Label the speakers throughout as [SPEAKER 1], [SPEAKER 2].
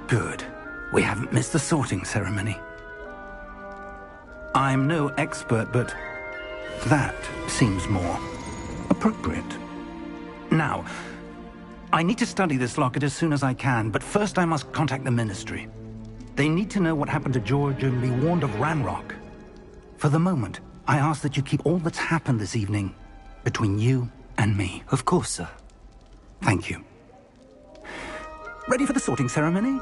[SPEAKER 1] Good. We haven't missed the sorting ceremony. I'm no expert, but that seems more appropriate. Now, I need to study this locket as soon as I can, but first I must contact the Ministry. They need to know what happened to George and be warned of Ranrock. For the moment, I ask that you keep all that's happened this evening between you and me.
[SPEAKER 2] Of course, sir.
[SPEAKER 1] Thank you. Ready for the sorting ceremony?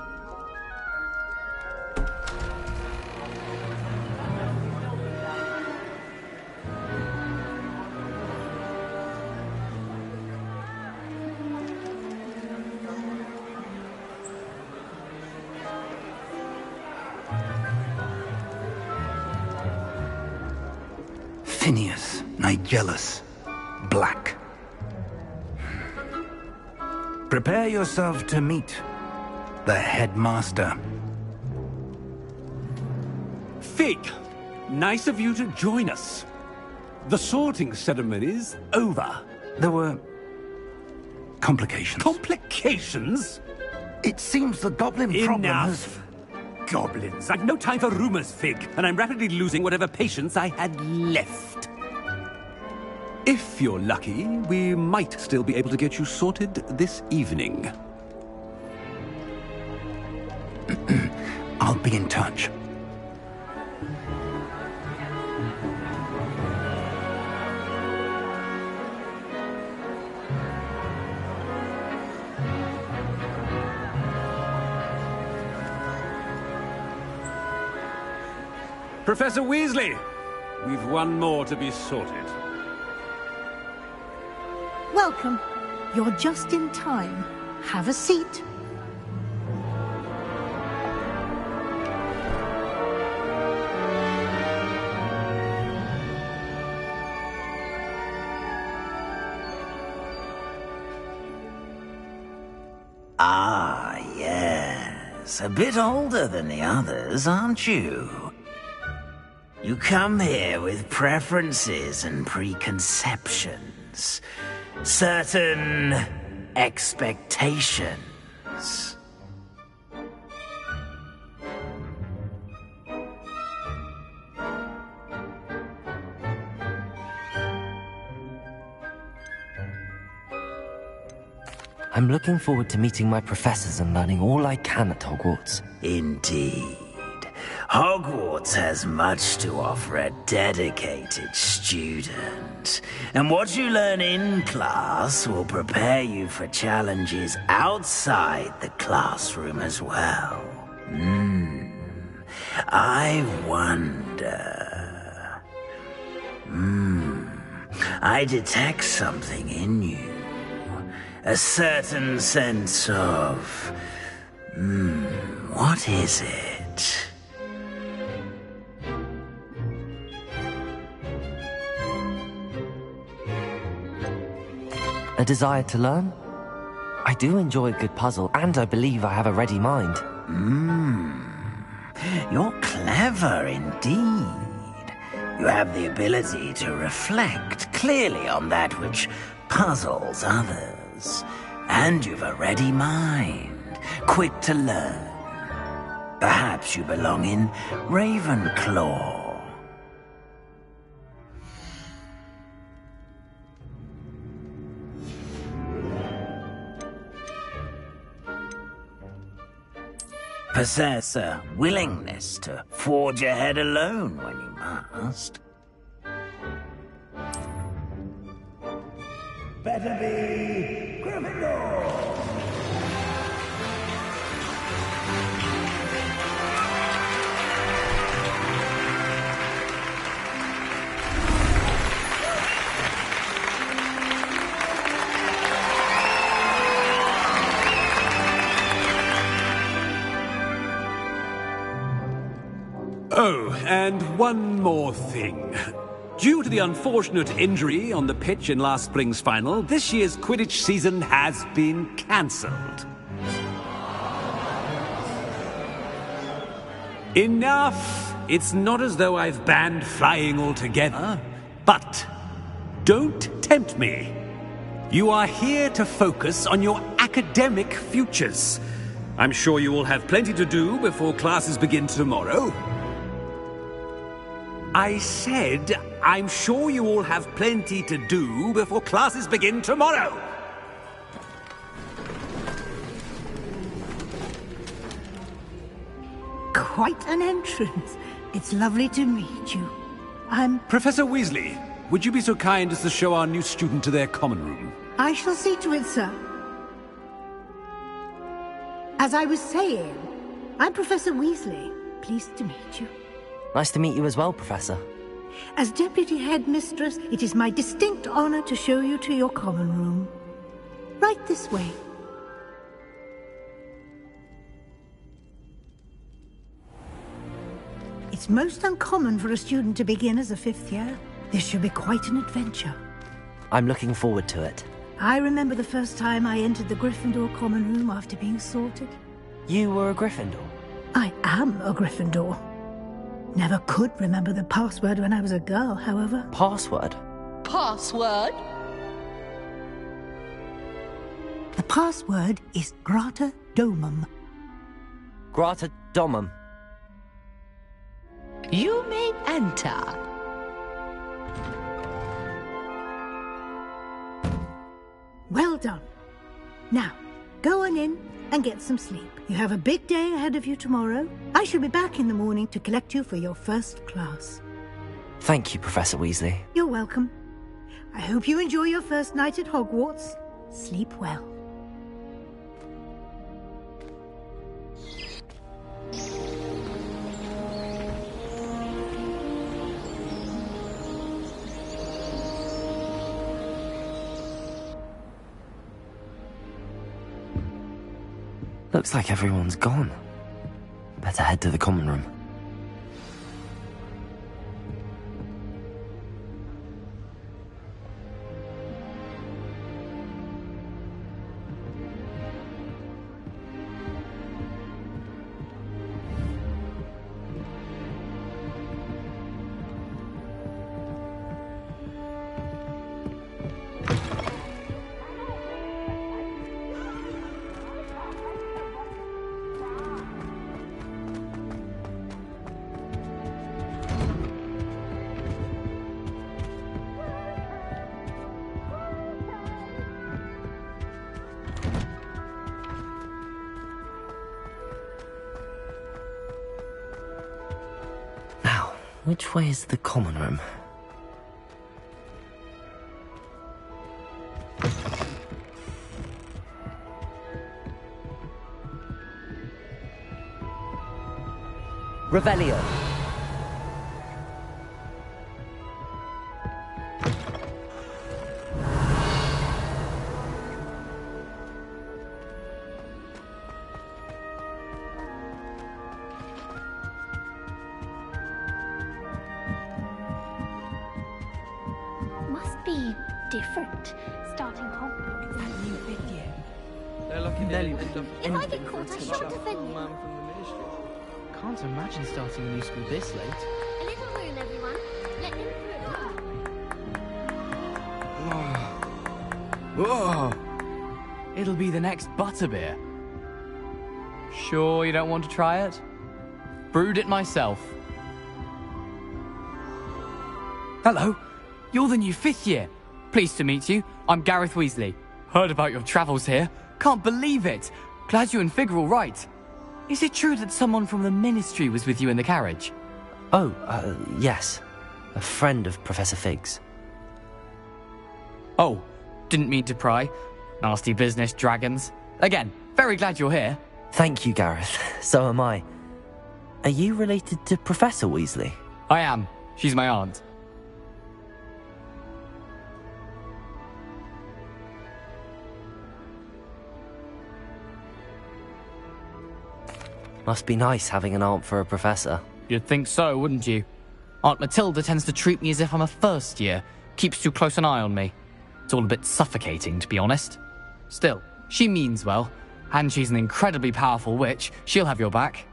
[SPEAKER 1] Phineas, Nigellus, Black. Prepare yourself to meet the headmaster.
[SPEAKER 3] Fig, nice of you to join us. The sorting ceremony's over.
[SPEAKER 1] There were complications.
[SPEAKER 3] Complications?
[SPEAKER 1] It seems the goblin problem has...
[SPEAKER 3] Enough. Goblins. I've no time for rumors, Fig, and I'm rapidly losing whatever patience I had left. If you're lucky, we might still be able to get you sorted this evening.
[SPEAKER 1] I'll be in touch.
[SPEAKER 3] Professor Weasley, we've one more to be sorted.
[SPEAKER 4] Welcome. You're just in time. Have a seat.
[SPEAKER 5] Ah, yes. A bit older than the others, aren't you? You come here with preferences and preconceptions. Certain expectations.
[SPEAKER 2] I'm looking forward to meeting my professors and learning all I can at Hogwarts.
[SPEAKER 5] Indeed. Hogwarts has much to offer a dedicated student. And what you learn in class will prepare you for challenges outside the classroom as well. I wonder... I detect something in you. A certain sense of... what is it?
[SPEAKER 2] A desire to learn? I do enjoy a good puzzle, and I believe I have a ready mind.
[SPEAKER 5] You're clever indeed. You have the ability to reflect clearly on that which puzzles others. And you've a ready mind, quick to learn. Perhaps you belong in Ravenclaw. Possess a willingness to forge ahead alone when you must. Better be Gryffindor!
[SPEAKER 3] Oh, and one more thing. Due to the unfortunate injury on the pitch in last spring's final, this year's Quidditch season has been cancelled. Enough! It's not as though I've banned flying altogether. But don't tempt me. You are here to focus on your academic futures. I'm sure you all have plenty to do before classes begin tomorrow. I said, I'm sure you all have plenty to do before classes begin tomorrow.
[SPEAKER 4] Quite an entrance. It's lovely to meet you.
[SPEAKER 3] Professor Weasley, would you be so kind as to show our new student to their common room?
[SPEAKER 4] I shall see to it, sir. As I was saying, I'm Professor Weasley. Pleased to meet you.
[SPEAKER 2] Nice to meet you as well, Professor.
[SPEAKER 4] As Deputy Headmistress, it is my distinct honor to show you to your common room. Right this way. It's most uncommon for a student to begin as a fifth year. This should be quite an adventure.
[SPEAKER 2] I'm looking forward to it.
[SPEAKER 4] I remember the first time I entered the Gryffindor common room after being sorted.
[SPEAKER 2] You were a Gryffindor?
[SPEAKER 4] I am a Gryffindor. Never could remember the password when I was a girl, however.
[SPEAKER 2] Password?
[SPEAKER 6] Password?
[SPEAKER 4] The password is Grata Domum.
[SPEAKER 2] Grata Domum.
[SPEAKER 6] You may enter.
[SPEAKER 4] Well done. Now, go on in and get some sleep. You have a big day ahead of you tomorrow. I shall be back in the morning to collect you for your first class.
[SPEAKER 2] Thank you, Professor Weasley.
[SPEAKER 4] You're welcome. I hope you enjoy your first night at Hogwarts. Sleep well.
[SPEAKER 2] Looks like everyone's gone. Better head to the common room. Which way is the common room? Revelio.
[SPEAKER 7] Be different, starting Hogwarts.
[SPEAKER 8] It's that new fifth year.
[SPEAKER 9] They're lucky they didn't
[SPEAKER 7] If I
[SPEAKER 9] anything
[SPEAKER 7] get caught, I shan't offend you.
[SPEAKER 9] man from the ministry.
[SPEAKER 8] Can't imagine starting a new school this late.
[SPEAKER 7] A little room, everyone. Let him through.
[SPEAKER 9] Whoa!
[SPEAKER 8] It'll be the next butterbeer. Sure you don't want to try it? Brewed it myself. Hello. You're the new fifth year. Pleased to meet you. I'm Gareth Weasley. Heard about your travels here. Can't believe it. Glad you and Fig are all right. Is it true that someone from the Ministry was with you in the carriage?
[SPEAKER 2] Oh, yes. A friend of Professor Fig's.
[SPEAKER 8] Oh, didn't mean to pry. Nasty business, dragons. Again, very glad you're here.
[SPEAKER 2] Thank you, Gareth. So am I. Are you related to Professor Weasley?
[SPEAKER 8] I am. She's my aunt.
[SPEAKER 2] Must be nice having an aunt for a professor.
[SPEAKER 8] You'd think so, wouldn't you? Aunt Matilda tends to treat me as if I'm a first year. Keeps too close an eye on me. It's all a bit suffocating, to be honest. Still, she means well. And she's an incredibly powerful witch. She'll have your back.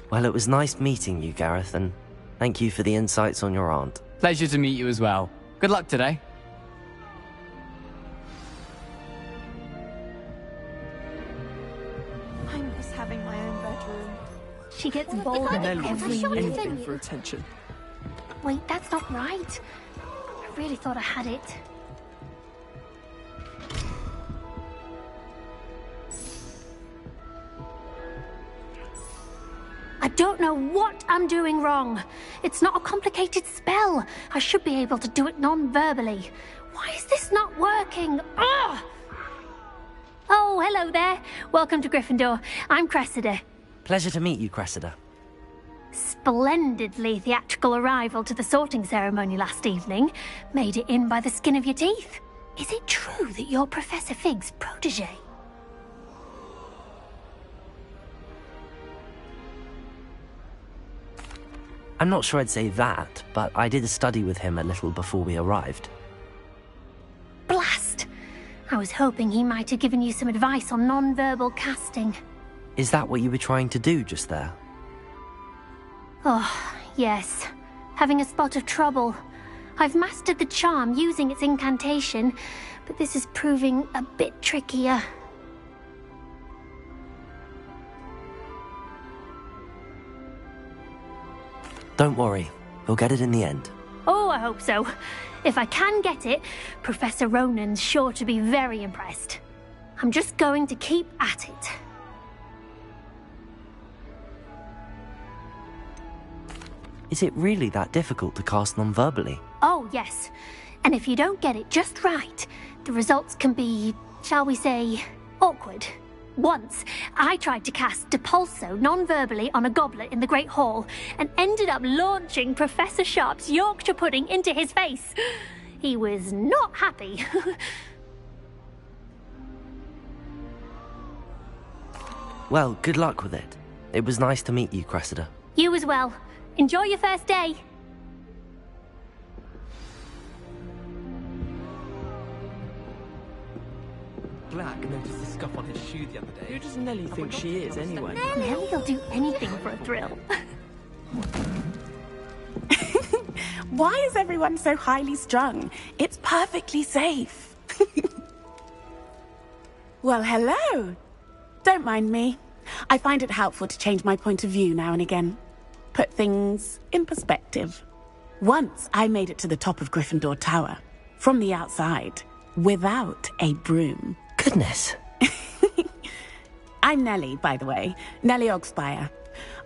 [SPEAKER 2] Well, it was nice meeting you, Gareth, and thank you for the insights on your aunt.
[SPEAKER 8] Pleasure to meet you as well. Good luck today.
[SPEAKER 10] having my own bedroom.
[SPEAKER 7] She gets bored
[SPEAKER 10] Nelly
[SPEAKER 7] every
[SPEAKER 10] will do
[SPEAKER 7] year.
[SPEAKER 10] anything for attention.
[SPEAKER 7] Wait, that's not right. I really thought I had it. I don't know what I'm doing wrong. It's not a complicated spell. I should be able to do it non-verbally. Why is this not working? Ugh! Oh, hello there. Welcome to Gryffindor. I'm Cressida.
[SPEAKER 2] Pleasure to meet you, Cressida.
[SPEAKER 7] Splendidly theatrical arrival to the sorting ceremony last evening. Made it in by the skin of your teeth. Is it true that you're Professor Fig's protege?
[SPEAKER 2] I'm not sure I'd say that, but I did study with him a little before we arrived.
[SPEAKER 7] Blast! I was hoping he might have given you some advice on non-verbal casting.
[SPEAKER 2] Is that what you were trying to do just there?
[SPEAKER 7] Oh, yes. Having a spot of trouble. I've mastered the charm using its incantation, but this is proving a bit trickier.
[SPEAKER 2] Don't worry, we'll get it in the end.
[SPEAKER 7] Oh, I hope so. If I can get it, Professor Ronan's sure to be very impressed. I'm just going to keep at it.
[SPEAKER 2] Is it really that difficult to cast non-verbally?
[SPEAKER 7] Oh, yes. And if you don't get it just right, the results can be, shall we say, awkward. Once, I tried to cast Depulso non-verbally on a goblet in the Great Hall and ended up launching Professor Sharp's Yorkshire pudding into his face. He was not happy.
[SPEAKER 2] Well, good luck with it. It was nice to meet you, Cressida.
[SPEAKER 7] You as well. Enjoy your first day.
[SPEAKER 9] Black noticed the scuff on his shoe the other day.
[SPEAKER 10] Who does Nelly think she is, anyway?
[SPEAKER 7] Nelly'll do anything for a thrill.
[SPEAKER 11] Why is everyone so highly strung? It's perfectly safe. Well, hello. Don't mind me. I find it helpful to change my point of view now and again. Put things in perspective. Once I made it to the top of Gryffindor Tower, from the outside, without a broom.
[SPEAKER 2] Goodness.
[SPEAKER 11] I'm Nelly, by the way. Nelly Ogspire.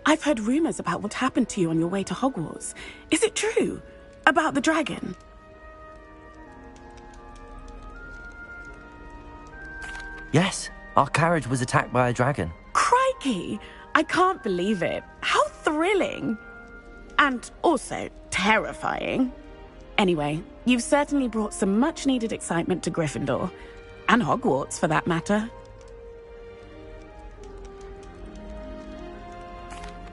[SPEAKER 11] I've heard rumors about what happened to you on your way to Hogwarts. Is it true? About the dragon?
[SPEAKER 2] Yes, our carriage was attacked by a dragon.
[SPEAKER 11] Crikey! I can't believe it. How thrilling! And also terrifying. Anyway, you've certainly brought some much-needed excitement to Gryffindor. And Hogwarts, for that matter.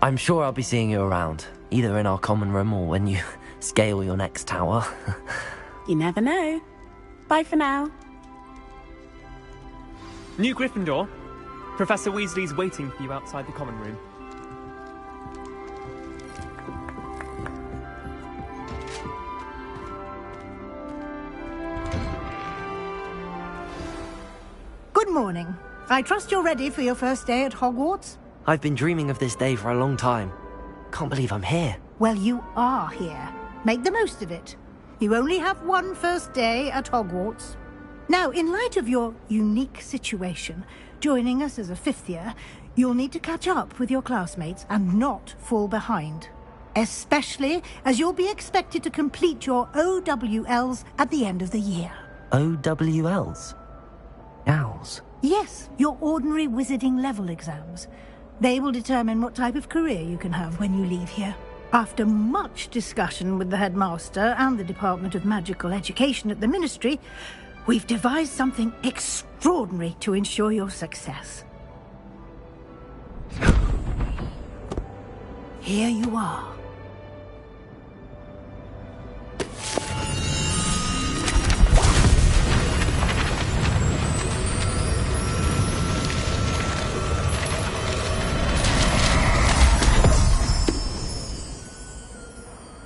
[SPEAKER 2] I'm sure I'll be seeing you around, either in our common room or when you scale your next tower.
[SPEAKER 11] You never know. Bye for now.
[SPEAKER 12] New Gryffindor. Professor Weasley's waiting for you outside the common room.
[SPEAKER 4] Good morning. I trust you're ready for your first day at Hogwarts?
[SPEAKER 2] I've been dreaming of this day for a long time. Can't believe I'm here.
[SPEAKER 4] Well, you are here. Make the most of it. You only have one first day at Hogwarts. Now, in light of your unique situation, joining us as a fifth year, you'll need to catch up with your classmates and not fall behind. Especially as you'll be expected to complete your OWLs at the end of the year.
[SPEAKER 2] OWLs? Owls?
[SPEAKER 4] Yes, your ordinary wizarding level exams. They will determine what type of career you can have when you leave here. After much discussion with the headmaster and the Department of Magical Education at the Ministry, we've devised something extraordinary to ensure your success. Here you are.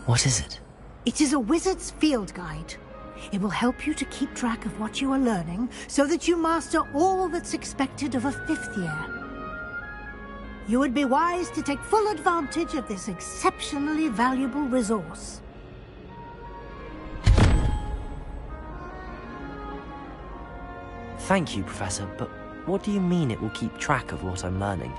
[SPEAKER 2] What is it?
[SPEAKER 4] It is a wizard's field guide. It will help you to keep track of what you are learning so that you master all that's expected of a fifth year. you would be wise to take full advantage of this exceptionally valuable resource.
[SPEAKER 2] Thank you, Professor, but what do you mean it will keep track of what I'm learning?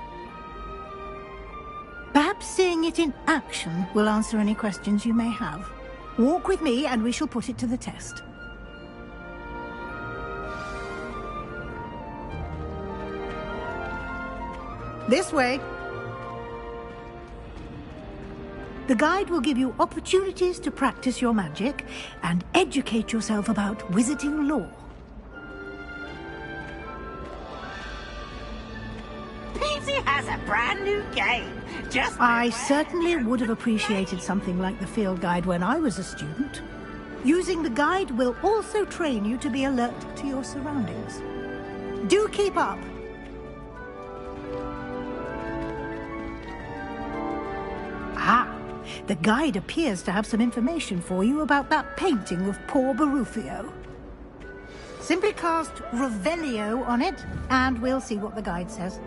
[SPEAKER 4] Perhaps seeing it in action will answer any questions you may have. Walk with me and we shall put it to the test. This way. The guide will give you opportunities to practice your magic and educate yourself about wizarding lore.
[SPEAKER 5] Peasy has a brand new game. Just
[SPEAKER 4] I certainly would have appreciated something like the field guide when I was a student. Using the guide will also train you to be alert to your surroundings. Do keep up. Ah, the guide appears to have some information for you about that painting of poor Barufio. Simply cast Revelio on it, and we'll see what the guide says.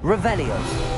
[SPEAKER 2] Revelio.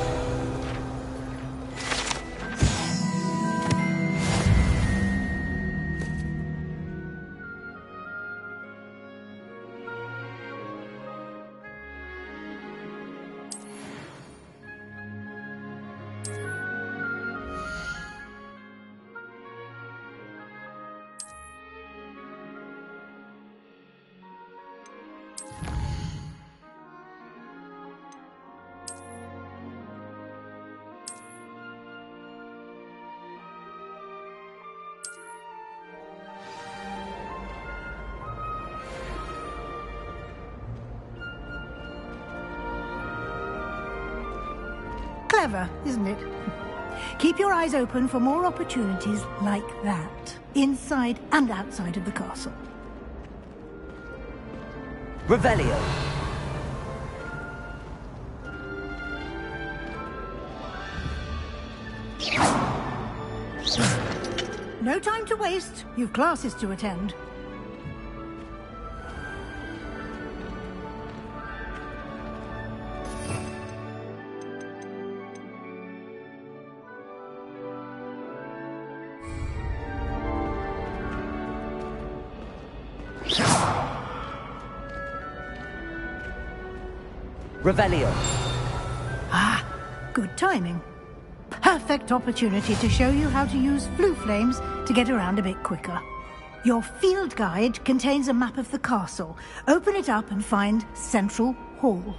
[SPEAKER 4] Clever, isn't it? Keep your eyes open for more opportunities like that, inside and outside of the castle.
[SPEAKER 2] Revelio.
[SPEAKER 4] No time to waste. You've classes to attend.
[SPEAKER 2] Revelio.
[SPEAKER 4] Ah, good timing. Perfect opportunity to show you how to use flue flames to get around a bit quicker. Your field guide contains a map of the castle. Open it up and find Central Hall.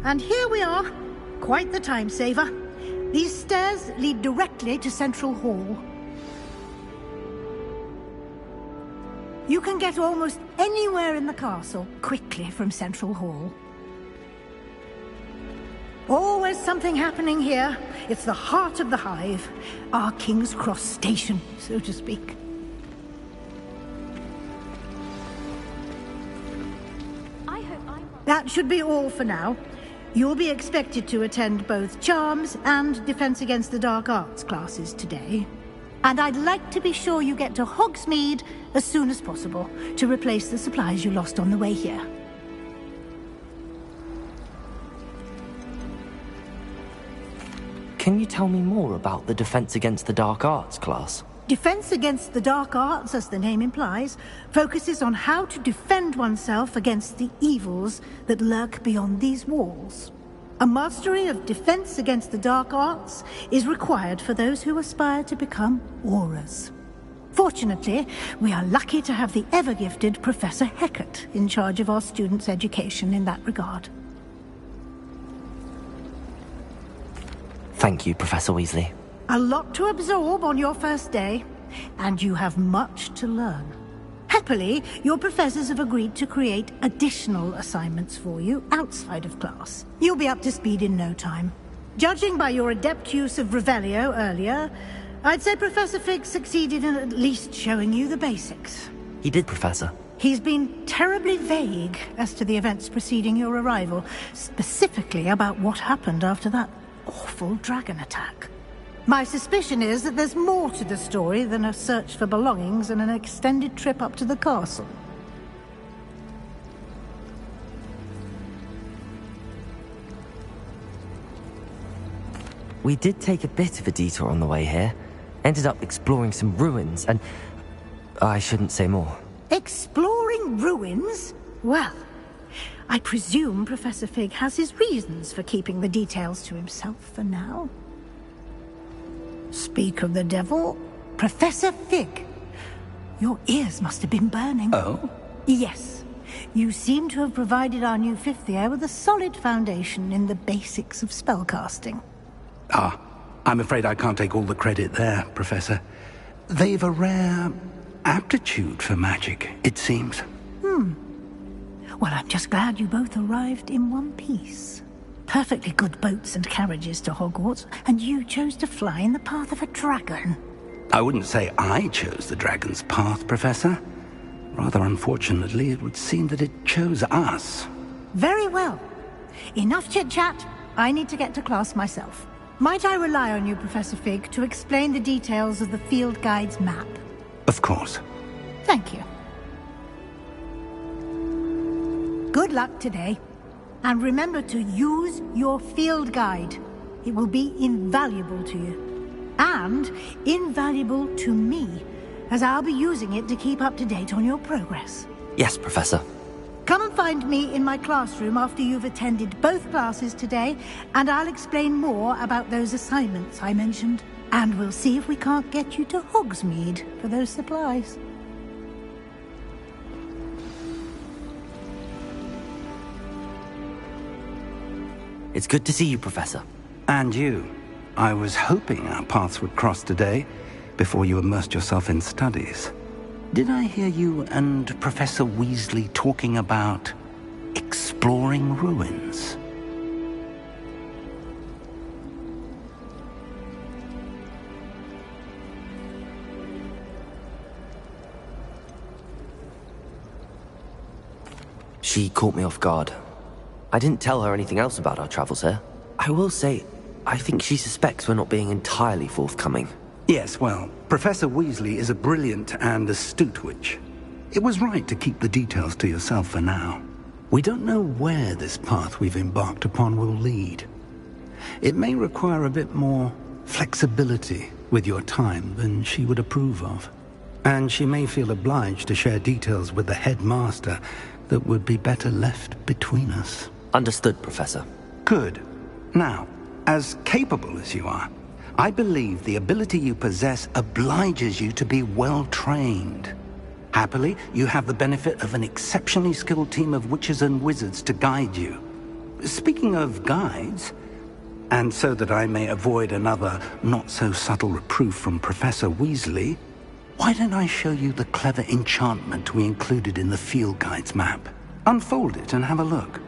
[SPEAKER 4] And here we are. Quite the time saver. These stairs lead directly to Central Hall. You can get almost anywhere in the castle quickly from Central Hall. Always something happening here. It's the heart of the Hive. Our King's Cross station, so to speak. That should be all for now. You'll be expected to attend both Charms and Defense Against the Dark Arts classes today. And I'd like to be sure you get to Hogsmeade as soon as possible to replace the supplies you lost on the way here.
[SPEAKER 2] Can you tell me more about the Defense Against the Dark Arts class?
[SPEAKER 4] Defense Against the Dark Arts, as the name implies, focuses on how to defend oneself against the evils that lurk beyond these walls. A mastery of Defense Against the Dark Arts is required for those who aspire to become Aurors. Fortunately, we are lucky to have the ever-gifted Professor Hecat in charge of our students' education in that regard.
[SPEAKER 2] Thank you, Professor Weasley.
[SPEAKER 4] A lot to absorb on your first day, and you have much to learn. Happily, your professors have agreed to create additional assignments for you outside of class. You'll be up to speed in no time. Judging by your adept use of Revelio earlier, I'd say Professor Fig succeeded in at least showing you the basics.
[SPEAKER 2] He did, Professor.
[SPEAKER 4] He's been terribly vague as to the events preceding your arrival, specifically about what happened after that awful dragon attack. My suspicion is that there's more to the story than a search for belongings and an extended trip up to the castle.
[SPEAKER 2] We did take a bit of a detour on the way here. Ended up exploring some ruins and... I shouldn't say more.
[SPEAKER 4] Exploring ruins? Well, I presume Professor Fig has his reasons for keeping the details to himself for now. Speak of the devil, Professor Fig. Your ears must have been burning.
[SPEAKER 1] Oh?
[SPEAKER 4] Yes. You seem to have provided our new fifth year with a solid foundation in the basics of spellcasting.
[SPEAKER 1] Ah, I'm afraid I can't take all the credit there, Professor. They've a rare aptitude for magic, it seems.
[SPEAKER 4] Well, I'm just glad you both arrived in one piece. Perfectly good boats and carriages to Hogwarts, and you chose to fly in the path of a dragon.
[SPEAKER 1] I wouldn't say I chose the dragon's path, Professor. Rather unfortunately, it would seem that it chose us.
[SPEAKER 4] Very well. Enough chit-chat. I need to get to class myself. Might I rely on you, Professor Fig, to explain the details of the field guide's map?
[SPEAKER 1] Of course.
[SPEAKER 4] Thank you. Good luck today. And remember to use your field guide. It will be invaluable to you. And invaluable to me, as I'll be using it to keep up to date on your progress.
[SPEAKER 2] Yes, Professor.
[SPEAKER 4] Come and find me in my classroom after you've attended both classes today, and I'll explain more about those assignments I mentioned. And we'll see if we can't get you to Hogsmeade for those supplies.
[SPEAKER 2] It's good to see you, Professor.
[SPEAKER 1] And you. I was hoping our paths would cross today, before you immersed yourself in studies. Did I hear you and Professor Weasley talking about exploring ruins?
[SPEAKER 2] She caught me off guard. I didn't tell her anything else about our travels here. I will say, I think she suspects we're not being entirely forthcoming.
[SPEAKER 1] Yes, well, Professor Weasley is a brilliant and astute witch. It was right to keep the details to yourself for now. We don't know where this path we've embarked upon will lead. It may require a bit more flexibility with your time than she would approve of. And she may feel obliged to share details with the headmaster that would be better left between us.
[SPEAKER 2] Understood, Professor.
[SPEAKER 1] Good. Now, as capable as you are, I believe the ability you possess obliges you to be well-trained. Happily, you have the benefit of an exceptionally skilled team of witches and wizards to guide you. Speaking of guides, and so that I may avoid another not-so-subtle reproof from Professor Weasley, why don't I show you the clever enchantment we included in the field guide's map? Unfold it and have a look.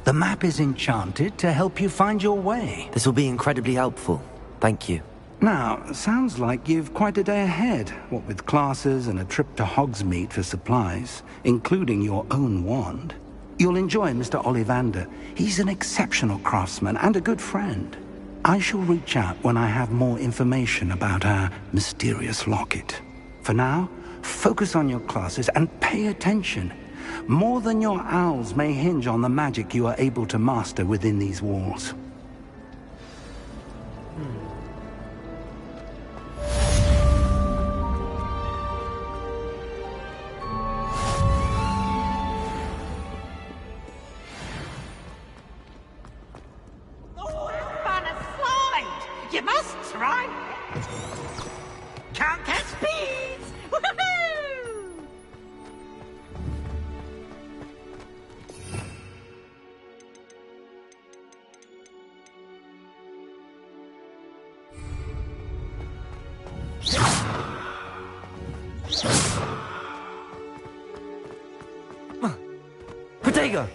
[SPEAKER 1] The map is enchanted to help you find your way.
[SPEAKER 2] This will be incredibly helpful. Thank you.
[SPEAKER 1] Now, sounds like you've quite a day ahead, what with classes and a trip to Hogsmeade for supplies, including your own wand. You'll enjoy Mr. Ollivander. He's an exceptional craftsman and a good friend. I shall reach out when I have more information about our mysterious locket. For now, focus on your classes and pay attention. More than your owls may hinge on the magic you are able to master within these walls.
[SPEAKER 5] On a slide! You must try it! Can't catch bees! Woohoo!
[SPEAKER 2] Protego!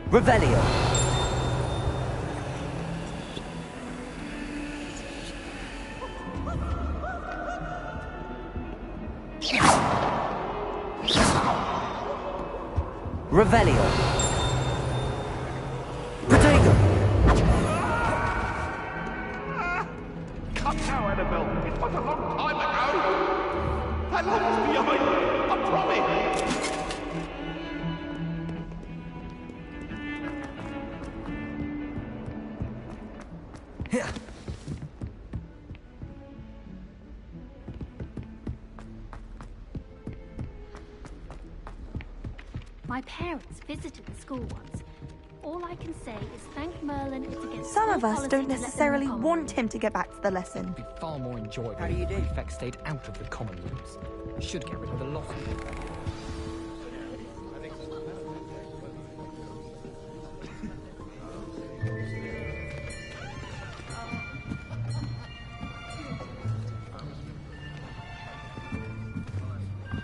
[SPEAKER 2] Revelio. Revelio. Protego.
[SPEAKER 13] Cut now, Annabelle. It was a long time ago. I long to be behind. I promise.
[SPEAKER 2] Here.
[SPEAKER 7] My parents visited the school once. All I can say is thank Merlin it's against
[SPEAKER 14] Some of
[SPEAKER 7] school
[SPEAKER 14] us
[SPEAKER 7] policy
[SPEAKER 14] don't
[SPEAKER 7] to let them
[SPEAKER 14] necessarily
[SPEAKER 7] come.
[SPEAKER 14] want him to get back to the lesson.
[SPEAKER 8] It'd be far more enjoyable if the prefect stayed out of the common rooms. Should get rid of the lot of them.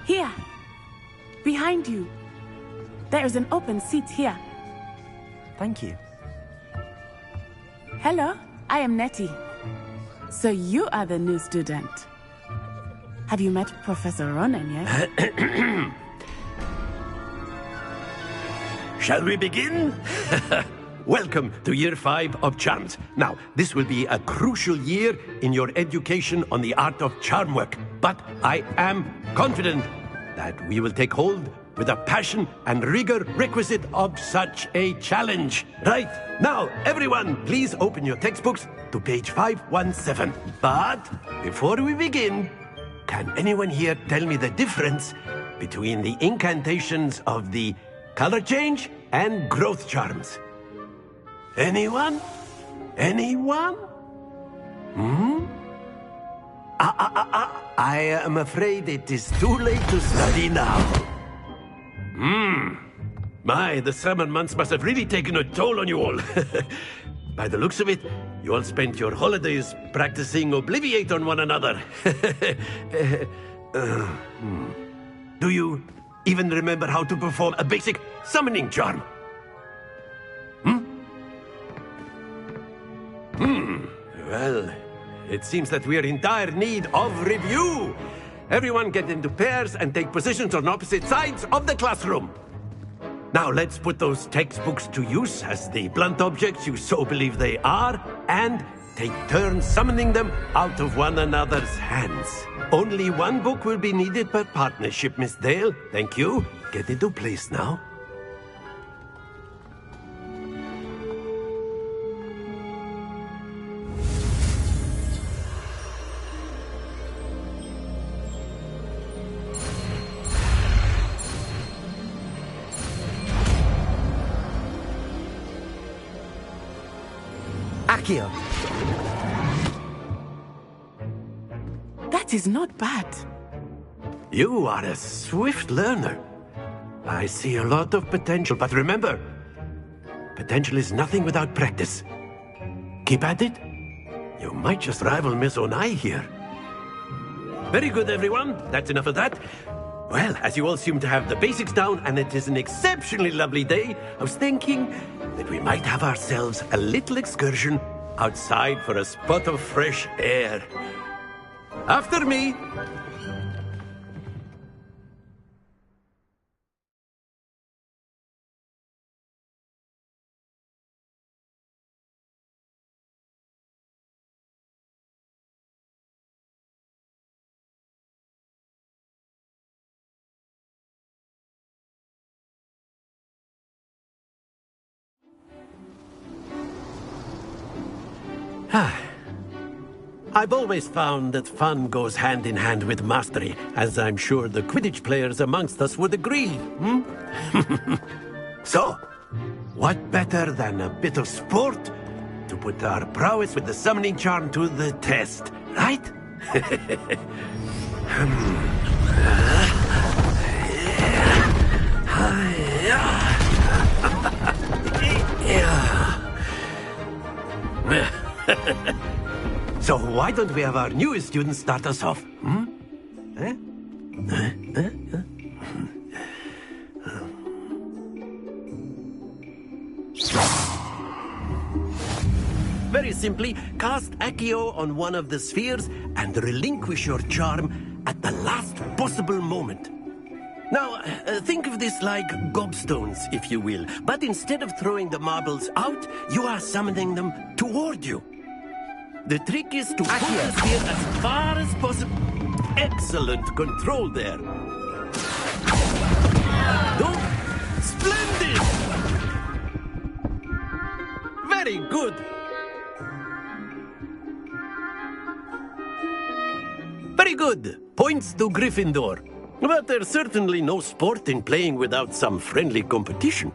[SPEAKER 11] Here. Behind you. There is an open seat here.
[SPEAKER 2] Thank you.
[SPEAKER 11] Hello, I am Nettie. So you are the new student. Have you met Professor Ronan yet?
[SPEAKER 13] Shall we begin? Welcome to Year 5 of Charms. Now, this will be a crucial year in your education on the art of charm work. But I am confident that we will take hold with the passion and rigor requisite of such a challenge. Right, now, everyone, please open your textbooks to page 517. But before we begin, can anyone here tell me the difference between the incantations of the color change and growth charms? Anyone? Anyone? I am afraid it is too late to study now. My, the summer months must have really taken a toll on you all. By the looks of it, you all spent your holidays practicing Obliviate on one another. Do you even remember how to perform a basic summoning charm? Well, it seems that we are in dire need of review. Everyone get into pairs and take positions on opposite sides of the classroom. Now let's put those textbooks to use as the blunt objects you so believe they are, and take turns summoning them out of one another's hands. Only one book will be needed per partnership, Miss Dale. Thank you. Get into place now.
[SPEAKER 2] Accio!
[SPEAKER 11] That is not bad.
[SPEAKER 13] You are a swift learner. I see a lot of potential, but remember, potential is nothing without practice. Keep at it. You might just rival Miss Onai here. Very good, everyone. That's enough of that. Well, as you all seem to have the basics down, and it is an exceptionally lovely day, I was thinking that we might have ourselves a little excursion outside for a spot of fresh air. After me. I've always found that fun goes hand in hand with mastery, as I'm sure the Quidditch players amongst us would agree. So, what better than a bit of sport to put our prowess with the summoning charm to the test, right? So why don't we have our newest student start us off? Very simply, cast Accio on one of the spheres and relinquish your charm at the last possible moment. Now, think of this like gobstones, if you will. But instead of throwing the marbles out, you are summoning them toward you. The trick is to pull the sphere as far as possible. Excellent control there. Don't. Splendid! Very good. Very good. Points to Gryffindor. But there's certainly no sport in playing without some friendly competition.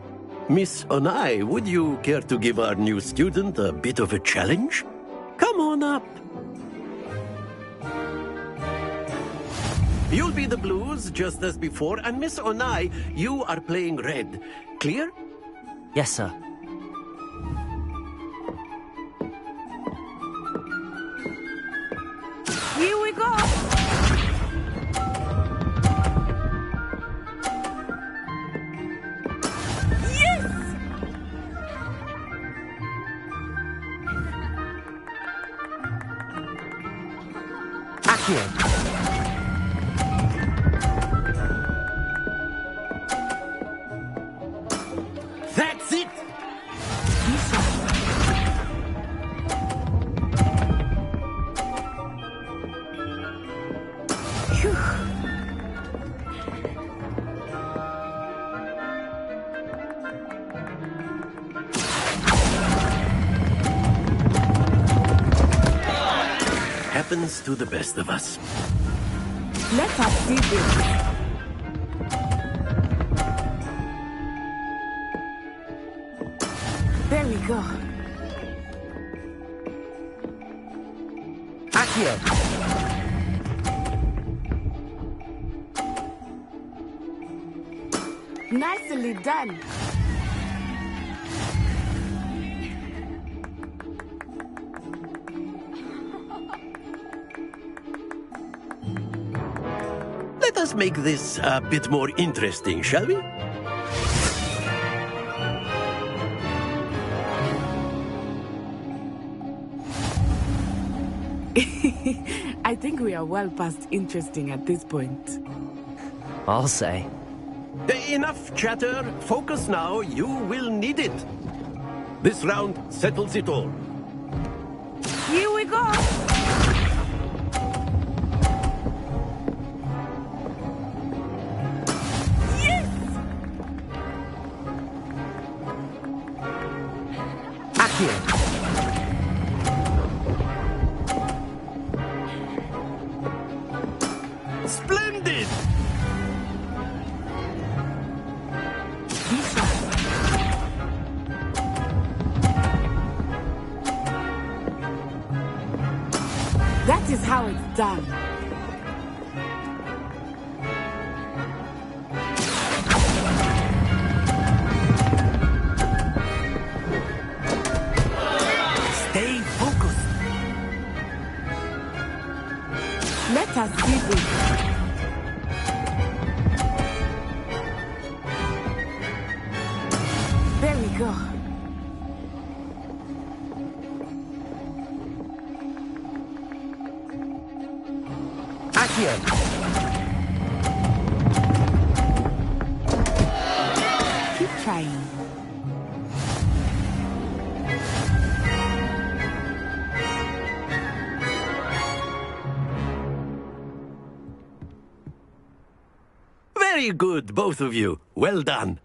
[SPEAKER 13] Miss Onai, would you care to give our new student a bit of a challenge? Come on up. You'll be the blues, just as before, and Miss Onai, you are playing red. Clear?
[SPEAKER 2] Yes, sir.
[SPEAKER 11] Here we go!
[SPEAKER 13] That's it! Happens to the best of us.
[SPEAKER 11] Let us do this. There we go.
[SPEAKER 2] Accio!
[SPEAKER 11] Nicely done.
[SPEAKER 13] Let us make this a bit more interesting, shall we?
[SPEAKER 11] I think we are well past interesting at this point.
[SPEAKER 2] I'll say.
[SPEAKER 13] Enough chatter. Focus now. You will need it. This round settles it all.
[SPEAKER 11] Here we go! Yes!
[SPEAKER 2] Accio!
[SPEAKER 13] Splendid!
[SPEAKER 11] That is how it's done.
[SPEAKER 13] Stay focused.
[SPEAKER 11] Let us see this. There we go.
[SPEAKER 2] Accio!
[SPEAKER 11] Keep trying.
[SPEAKER 13] Very good, both of you. Well done.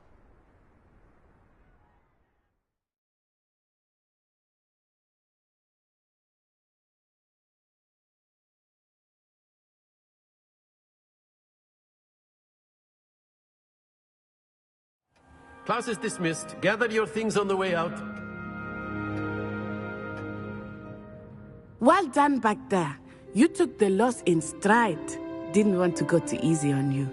[SPEAKER 13] Class is dismissed. Gather your things on the way out.
[SPEAKER 11] Well done back there. You took the loss in stride. Didn't want to go too easy on you.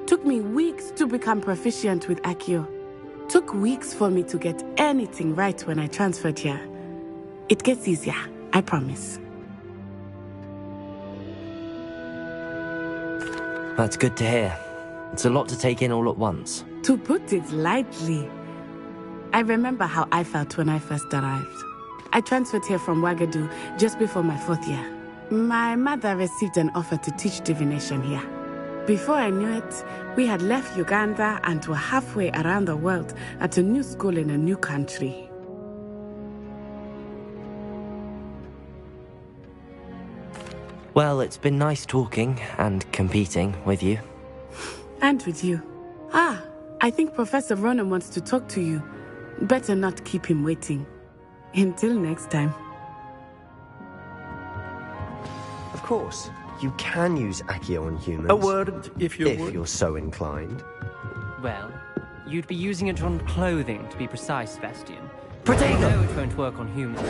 [SPEAKER 11] Took me weeks to become proficient with Accio. Took weeks for me to get anything right when I transferred here. It gets easier, I promise.
[SPEAKER 2] That's good to hear. It's a lot to take in all at once.
[SPEAKER 11] To put it lightly, I remember how I felt when I first arrived. I transferred here from Wagadu just before my 4th year. My mother received an offer to teach divination here. Before I knew it, we had left Uganda and were halfway around the world at a new school in a new country.
[SPEAKER 2] Well, it's been nice talking and competing with you.
[SPEAKER 11] And with you. Ah, I think Professor Ronan wants to talk to you. Better not keep him waiting. Until next time.
[SPEAKER 14] Of course, you can use Accio on humans.
[SPEAKER 13] A word, if you would.
[SPEAKER 14] If you're so inclined.
[SPEAKER 9] Well, you'd be using it on clothing, to be precise, Vestian.
[SPEAKER 2] Protego!
[SPEAKER 9] No, it won't work on humans.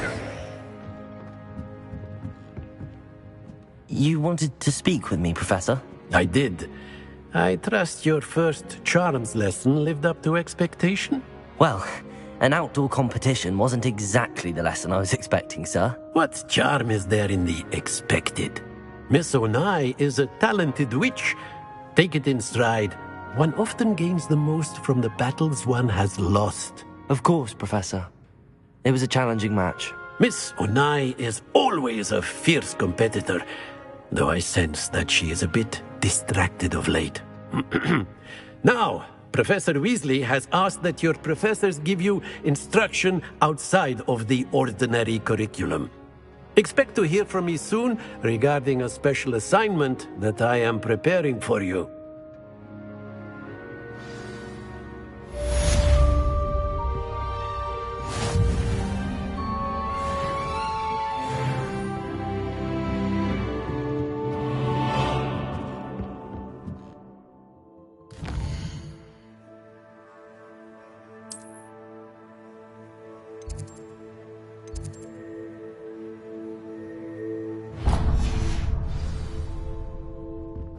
[SPEAKER 2] You wanted to speak with me, Professor?
[SPEAKER 13] I did. I trust your first charms lesson lived up to expectation?
[SPEAKER 2] Well, an outdoor competition wasn't exactly the lesson I was expecting, sir.
[SPEAKER 13] What charm is there in the expected? Miss Onai is a talented witch. Take it in stride. One often gains the most from the battles one has lost.
[SPEAKER 2] Of course, Professor. It was a challenging match.
[SPEAKER 13] Miss Onai is always a fierce competitor, though I sense that she is a bit distracted of late. Now, Professor Weasley has asked that your professors give you instruction outside of the ordinary curriculum. Expect to hear from me soon regarding a special assignment that I am preparing for you.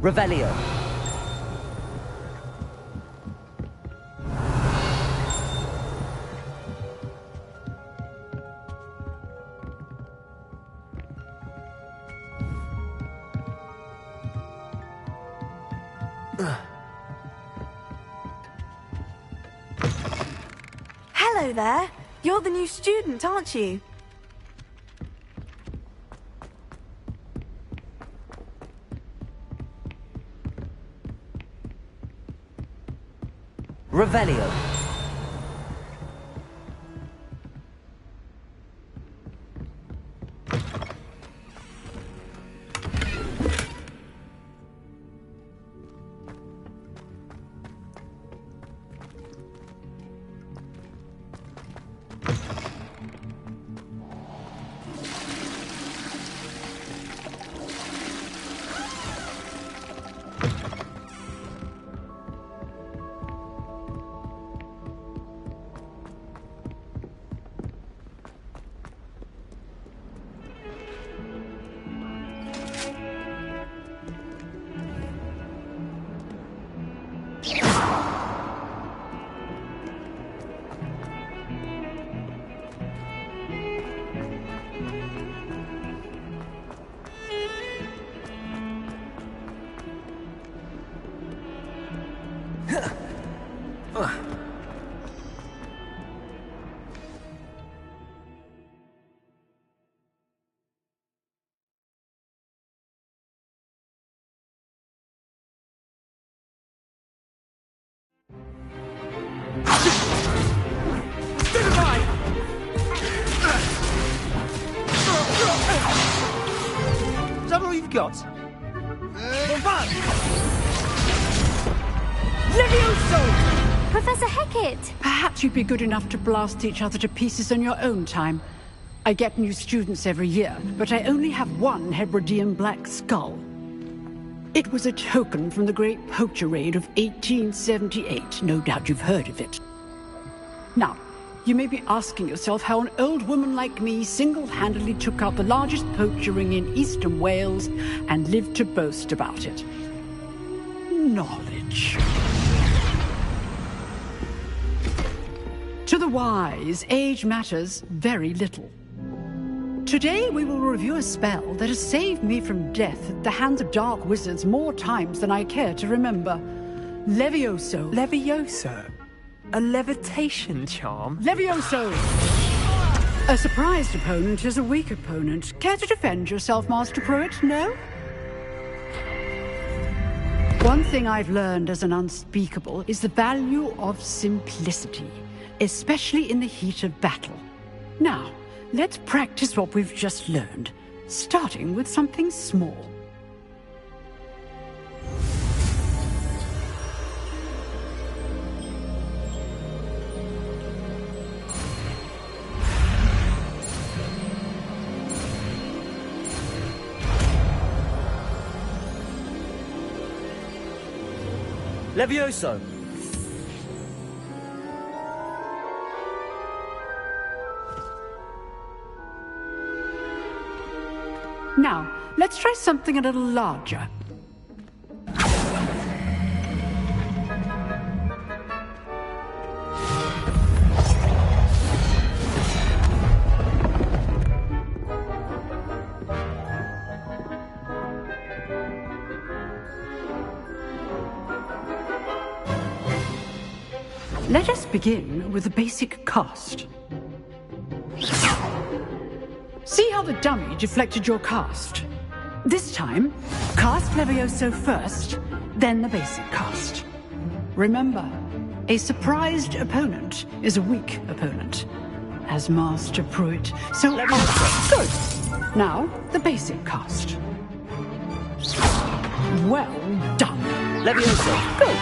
[SPEAKER 2] Revelio.
[SPEAKER 15] Hello there. You're the new student, aren't you?
[SPEAKER 2] Revelio.
[SPEAKER 16] Is that all you've got?
[SPEAKER 17] Levioso!
[SPEAKER 18] Professor Hecat!
[SPEAKER 17] Perhaps you'd be good enough to blast each other to pieces on your own time. I get new students every year, but I only have one Hebridean black skull. It was a token from the Great Poacher Raid of 1878. No doubt you've heard of it. Now, you may be asking yourself how an old woman like me single-handedly took out the largest poacher ring in eastern Wales and lived to boast about it. Knowledge. To the wise, age matters very little. Today we will review a spell that has saved me from death at the hands of dark wizards more times than I care to remember. Levioso.
[SPEAKER 12] Levioso? A levitation charm?
[SPEAKER 17] Levioso! A surprised opponent is a weak opponent. Care to defend yourself, Master Pruitt? No? One thing I've learned as an unspeakable is the value of simplicity, especially in the heat of battle. Now, let's practice what we've just learned, starting with something small.
[SPEAKER 2] Levioso!
[SPEAKER 17] Now, let's try something a little larger. Let us begin with the basic cast. See how the dummy deflected your cast? This time, cast Levioso first, then the basic cast. Remember, a surprised opponent is a weak opponent, as Master Pruitt. So, good. Now, the basic cast. Well done.
[SPEAKER 2] Levioso.
[SPEAKER 17] Good.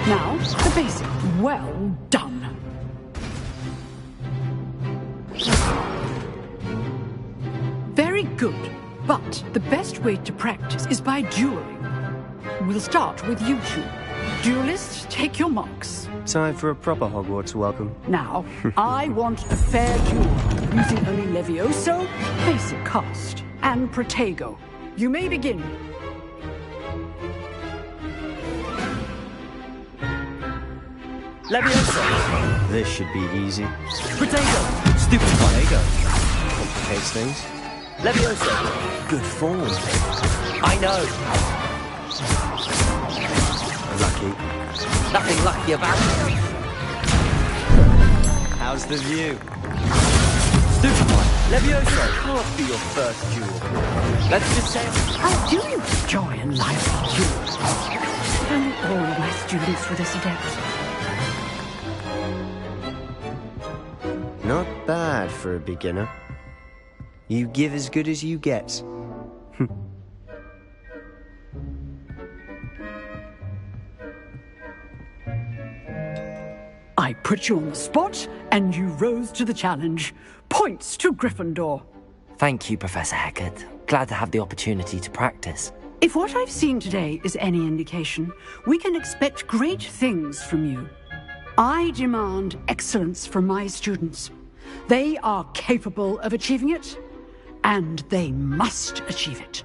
[SPEAKER 17] Now, the basic. Well done. Very good. But the best way to practice is by dueling. We'll start with you two. Duelists, take your marks.
[SPEAKER 14] Time for a proper Hogwarts welcome.
[SPEAKER 17] Now, I want a fair duel, using only Levioso, basic cast, and Protego. You may begin.
[SPEAKER 2] Levioso!
[SPEAKER 14] This should be easy.
[SPEAKER 2] Protego! Stupid Protego!
[SPEAKER 14] Complicates things.
[SPEAKER 2] Levioso!
[SPEAKER 14] Good form.
[SPEAKER 2] I know!
[SPEAKER 14] Lucky.
[SPEAKER 2] Nothing lucky about it.
[SPEAKER 14] How's the view?
[SPEAKER 2] Stupefy! Levioso! Can't be your first duel. Let's just say
[SPEAKER 17] I do enjoy and lively duels. If only all of my students were this adept.
[SPEAKER 14] bad for a beginner. You give as good as you get.
[SPEAKER 17] I put you on the spot, and you rose to the challenge. Points to Gryffindor.
[SPEAKER 2] Thank you, Professor Hecat. Glad to have the opportunity to practice.
[SPEAKER 17] If what I've seen today is any indication, we can expect great things from you. I demand excellence from my students. They are capable of achieving it, and they must achieve it.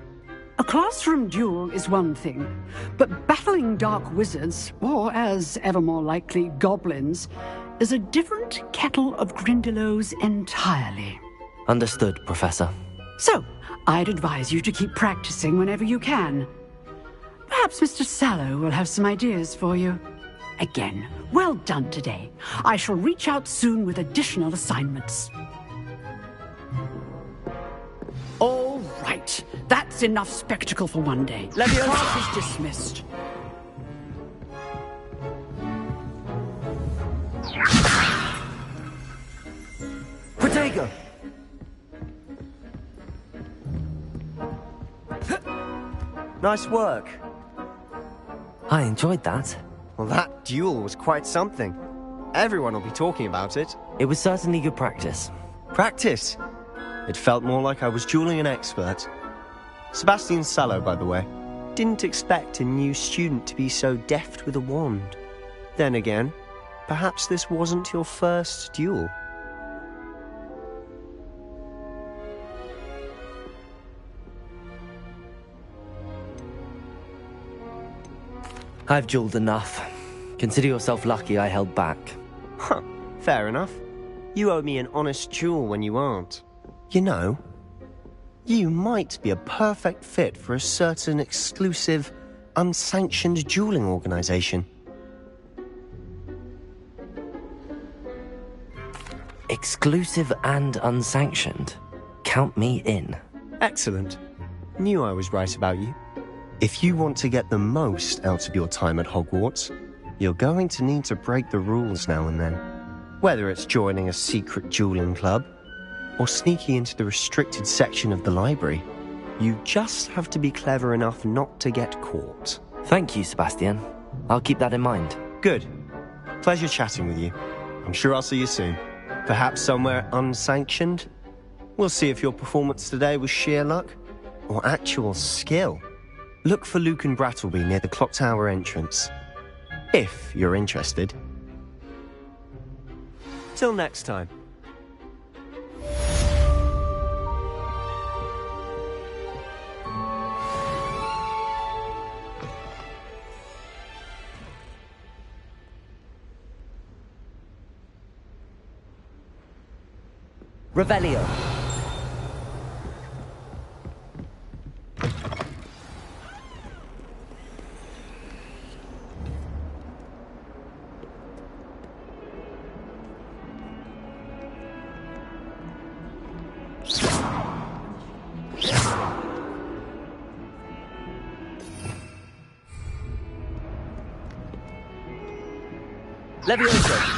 [SPEAKER 17] A classroom duel is one thing, but battling dark wizards, or as ever more likely, goblins, is a different kettle of Grindylows entirely.
[SPEAKER 2] Understood, Professor.
[SPEAKER 17] So, I'd advise you to keep practicing whenever you can. Perhaps Mr. Sallow will have some ideas for you. Again, well done today. I shall reach out soon with additional assignments. All right. That's enough spectacle for one day. Class is dismissed.
[SPEAKER 14] Protego! Nice work.
[SPEAKER 2] I enjoyed that.
[SPEAKER 14] Well, that duel was quite something. Everyone will be talking about it.
[SPEAKER 2] It was certainly good practice.
[SPEAKER 14] Practice? It felt more like I was dueling an expert. Sebastian Sallow, by the way. Didn't expect a new student to be so deft with a wand. Then again, perhaps this wasn't your first duel.
[SPEAKER 2] I've dueled enough. Consider yourself lucky I held back.
[SPEAKER 14] Huh, fair enough. You owe me an honest duel when you aren't. You know, you might be a perfect fit for a certain exclusive, unsanctioned dueling organization.
[SPEAKER 2] Exclusive and unsanctioned? Count me in.
[SPEAKER 14] Excellent. Knew I was right about you. If you want to get the most out of your time at Hogwarts, you're going to need to break the rules now and then. Whether it's joining a secret dueling club, or sneaking into the restricted section of the library, you just have to be clever enough not to get caught.
[SPEAKER 2] Thank you, Sebastian. I'll keep that in mind.
[SPEAKER 14] Good. Pleasure chatting with you. I'm sure I'll see you soon. Perhaps somewhere unsanctioned? We'll see if your performance today was sheer luck, or actual skill. Look for Luke and Brattleby near the clock tower entrance. If you're interested. Till next time.
[SPEAKER 2] Revelio. Levioso.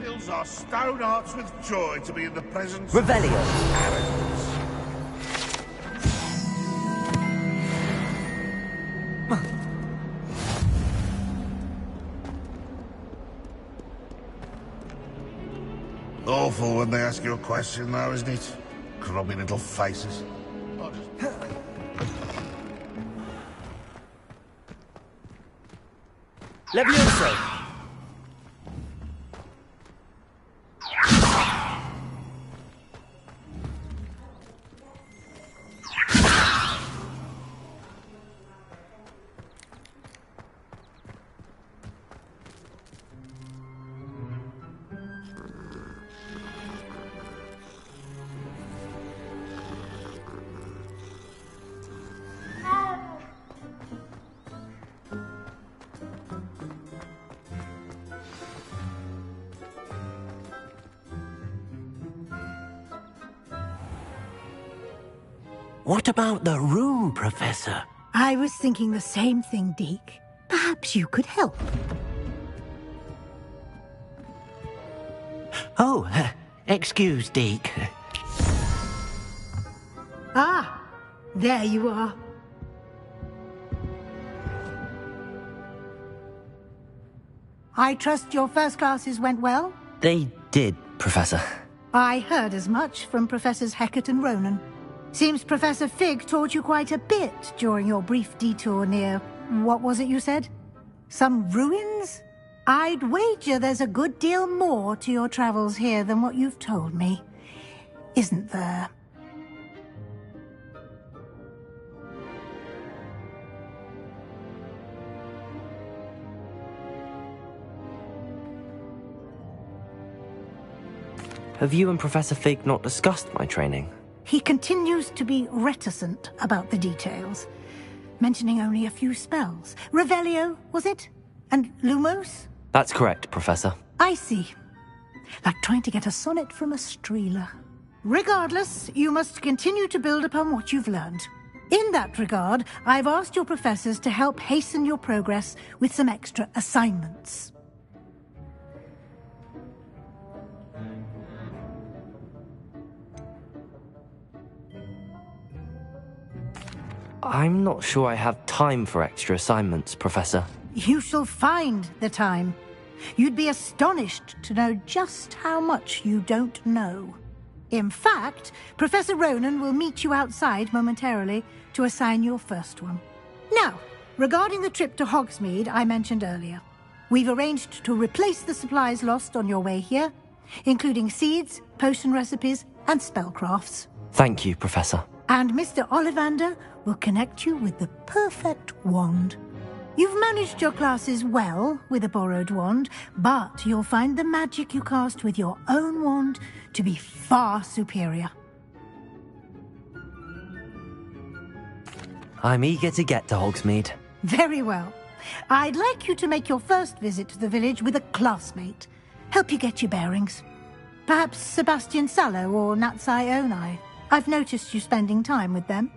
[SPEAKER 18] Fills our stone hearts with joy to be in the presence
[SPEAKER 2] Revelio.
[SPEAKER 18] of arrogance. Awful when they ask you a question, though, isn't it? grubby little faces.
[SPEAKER 16] Levioso!
[SPEAKER 5] What about the room, Professor?
[SPEAKER 4] I was thinking the same thing, Deke. Perhaps you could help.
[SPEAKER 5] Oh, excuse, Deke.
[SPEAKER 4] Ah, there you are. I trust your first classes went well?
[SPEAKER 2] They did, Professor.
[SPEAKER 4] I heard as much from Professors Hecat and Ronan. Seems Professor Fig taught you quite a bit during your brief detour near... what was it you said? Some ruins? I'd wager there's a good deal more to your travels here than what you've told me. Isn't there?
[SPEAKER 2] Have you and Professor Fig not discussed my training?
[SPEAKER 4] He continues to be reticent about the details, mentioning only a few spells. Revelio, was it? And Lumos?
[SPEAKER 2] That's correct, Professor.
[SPEAKER 4] I see. Like trying to get a sonnet from a streeler. Regardless, you must continue to build upon what you've learned. In that regard, I've asked your professors to help hasten your progress with some extra assignments.
[SPEAKER 2] I'm not sure I have time for extra assignments, Professor.
[SPEAKER 4] You shall find the time. You'd be astonished to know just how much you don't know. In fact, Professor Ronan will meet you outside momentarily to assign your first one. Now, regarding the trip to Hogsmeade I mentioned earlier, we've arranged to replace the supplies lost on your way here, including seeds, potion recipes, and spellcrafts.
[SPEAKER 2] Thank you, Professor.
[SPEAKER 4] And Mr. Ollivander will connect you with the perfect wand. You've managed your classes well with a borrowed wand, but you'll find the magic you cast with your own wand to be far superior.
[SPEAKER 2] I'm eager to get to Hogsmeade.
[SPEAKER 4] Very well. I'd like you to make your first visit to the village with a classmate. Help you get your bearings. Perhaps Sebastian Sallow or Natsai Onai. I've noticed you spending time with them.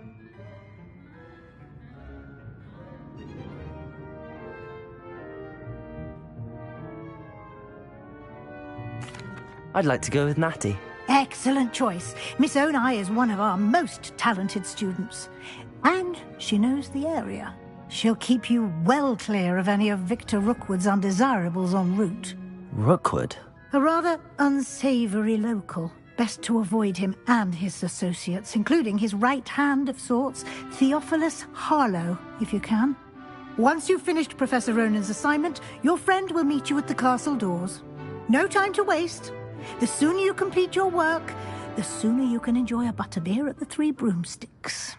[SPEAKER 2] I'd like to go with Natty.
[SPEAKER 4] Excellent choice. Miss Onai is one of our most talented students. And she knows the area. She'll keep you well clear of any of Victor Rookwood's undesirables en route.
[SPEAKER 2] Rookwood?
[SPEAKER 4] A rather unsavoury local. Best to avoid him and his associates, including his right hand of sorts, Theophilus Harlow, if you can. Once you've finished Professor Ronan's assignment, your friend will meet you at the castle doors. No time to waste. The sooner you complete your work, the sooner you can enjoy a butterbeer at the Three Broomsticks.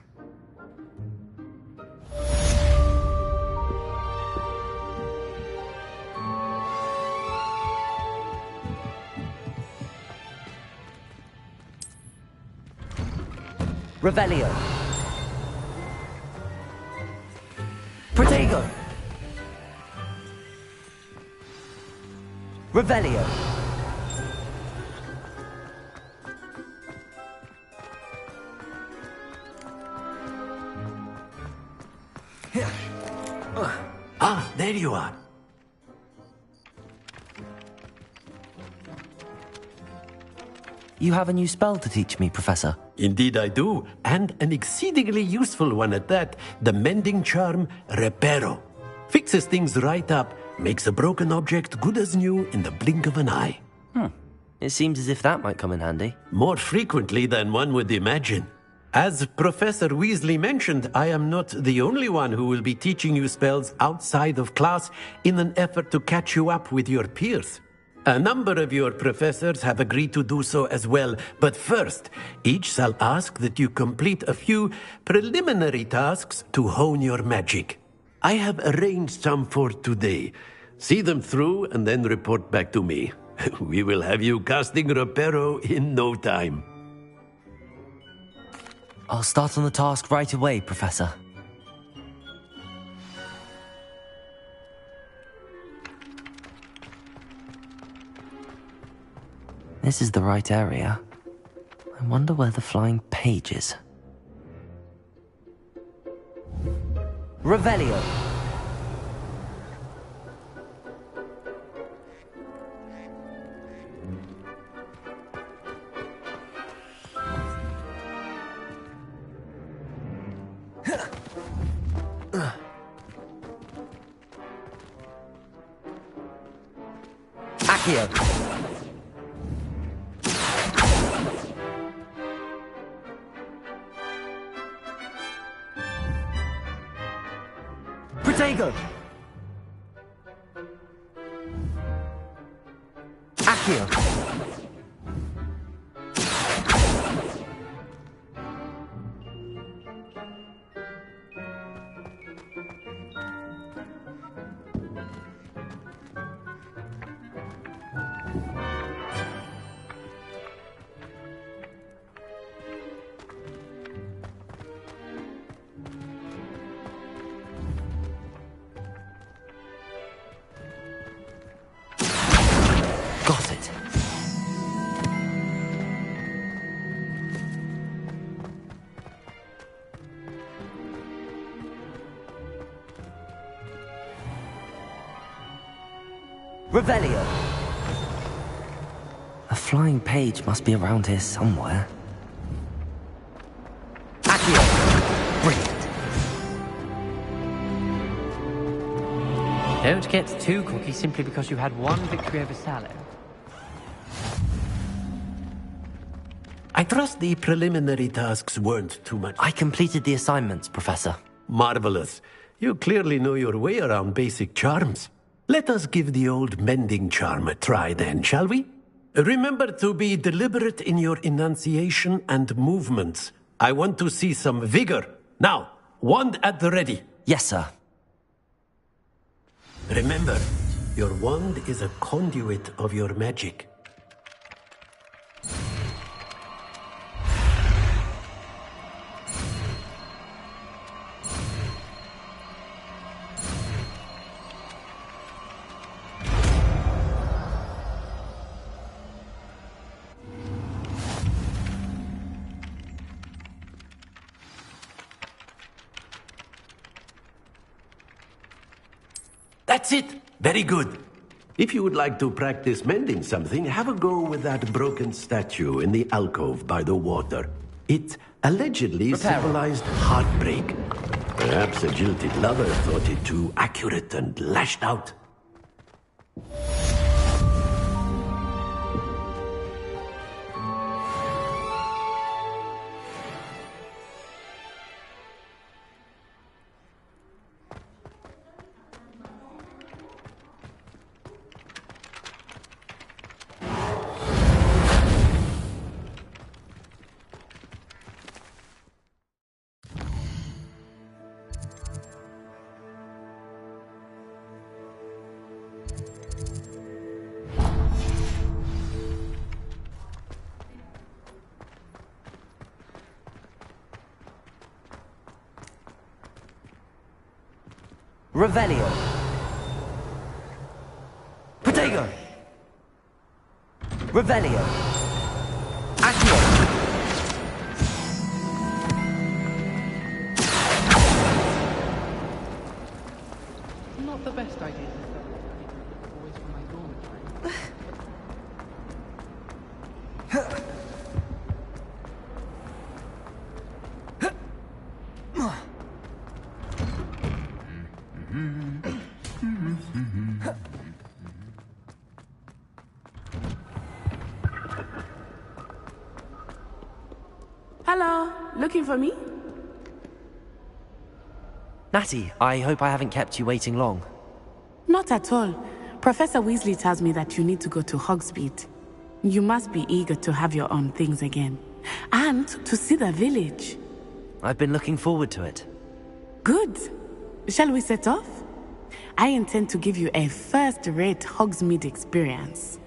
[SPEAKER 2] Revelio. Protego. Revelio.
[SPEAKER 5] Ah, there you are.
[SPEAKER 2] You have a new spell to teach me, Professor.
[SPEAKER 13] Indeed I do, and an exceedingly useful one at that. The mending charm, Reparo. Fixes things right up, makes a broken object good as new in the blink of an eye.
[SPEAKER 2] It seems as if that might come in handy.
[SPEAKER 13] More frequently than one would imagine. As Professor Weasley mentioned, I am not the only one who will be teaching you spells outside of class in an effort to catch you up with your peers. A number of your professors have agreed to do so as well, but first, each shall ask that you complete a few preliminary tasks to hone your magic. I have arranged some for today. See them through and then report back to me. We will have you casting Reparo in no time.
[SPEAKER 2] I'll start on the task right away, Professor. This is the right area. I wonder where the flying page is. Revelio! Accio! Protego! Accio! Got it. Revelio! A flying page must be around here somewhere. Accio! Brilliant.
[SPEAKER 9] Don't get too cocky simply because you had one victory over Sallow.
[SPEAKER 13] I trust the preliminary tasks weren't too much.
[SPEAKER 2] I completed the assignments, Professor.
[SPEAKER 13] Marvelous. You clearly know your way around basic charms. Let us give the old mending charm a try then, shall we? Remember to be deliberate in your enunciation and movements. I want to see some vigor. Now, wand at the ready.
[SPEAKER 2] Yes, sir.
[SPEAKER 13] Remember, your wand is a conduit of your magic. That's it! Very good. If you would like to practice mending something, have a go with that broken statue in the alcove by the water. It allegedly symbolized heartbreak. Perhaps a jilted lover thought it too accurate and lashed out.
[SPEAKER 2] Revelio. Protego. Revelio. Accio.
[SPEAKER 10] Not the best idea. Always from my dormitory.
[SPEAKER 11] Hello, looking for me?
[SPEAKER 2] Natty, I hope I haven't kept you waiting long.
[SPEAKER 11] Not at all. Professor Weasley tells me that you need to go to Hogsmeade. You must be eager to have your own things again. And to see the village.
[SPEAKER 2] I've been looking forward to it.
[SPEAKER 11] Good. Shall we set off? I intend to give you a first-rate Hogsmeade experience.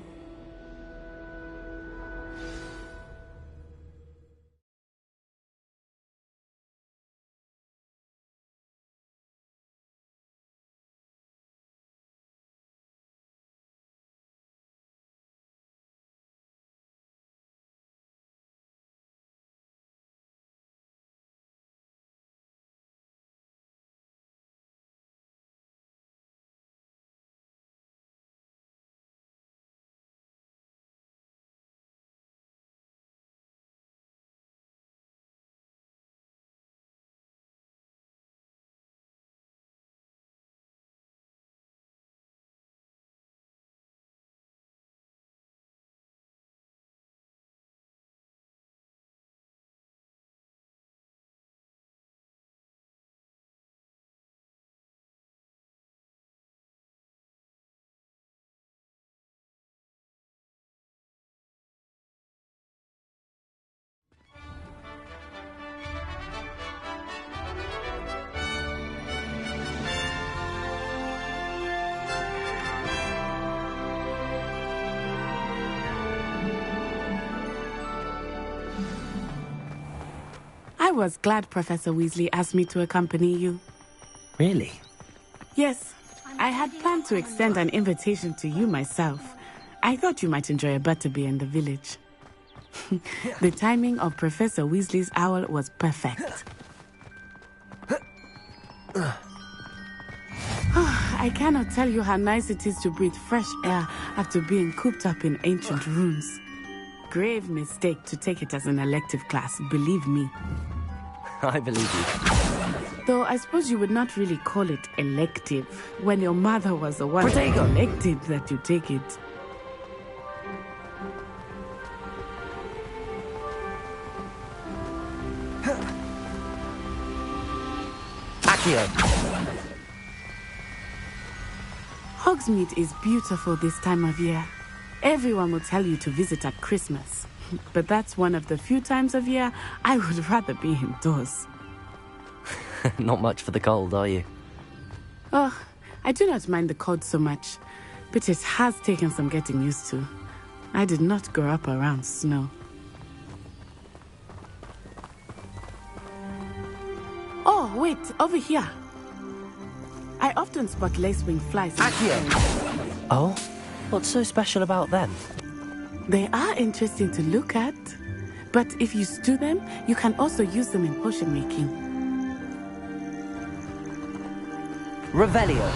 [SPEAKER 11] I was glad Professor Weasley asked me to accompany you.
[SPEAKER 2] Really?
[SPEAKER 11] Yes, I had planned to extend an invitation to you myself. I thought you might enjoy a butterbeer in the village. The timing of Professor Weasley's owl was perfect. I cannot tell you how nice it is to breathe fresh air after being cooped up in ancient rooms. Grave mistake to take it as an elective class, believe me.
[SPEAKER 2] I believe you.
[SPEAKER 11] Though I suppose you would not really call it elective when your mother was the one who
[SPEAKER 2] Protego!
[SPEAKER 11] elected that you take it.
[SPEAKER 2] Accio!
[SPEAKER 11] Hogsmeade is beautiful this time of year. Everyone will tell you to visit at Christmas. But that's one of the few times of year I would rather be indoors.
[SPEAKER 2] Not much for the cold, are you?
[SPEAKER 11] Oh, I do not mind the cold so much, but it has taken some getting used to. I did not grow up around snow. Oh, wait, over here. I often spot lacewing flies.
[SPEAKER 2] Oh? What's so special about them?
[SPEAKER 11] They are interesting to look at, but if you stew them, you can also use them in potion making.
[SPEAKER 2] Revelio.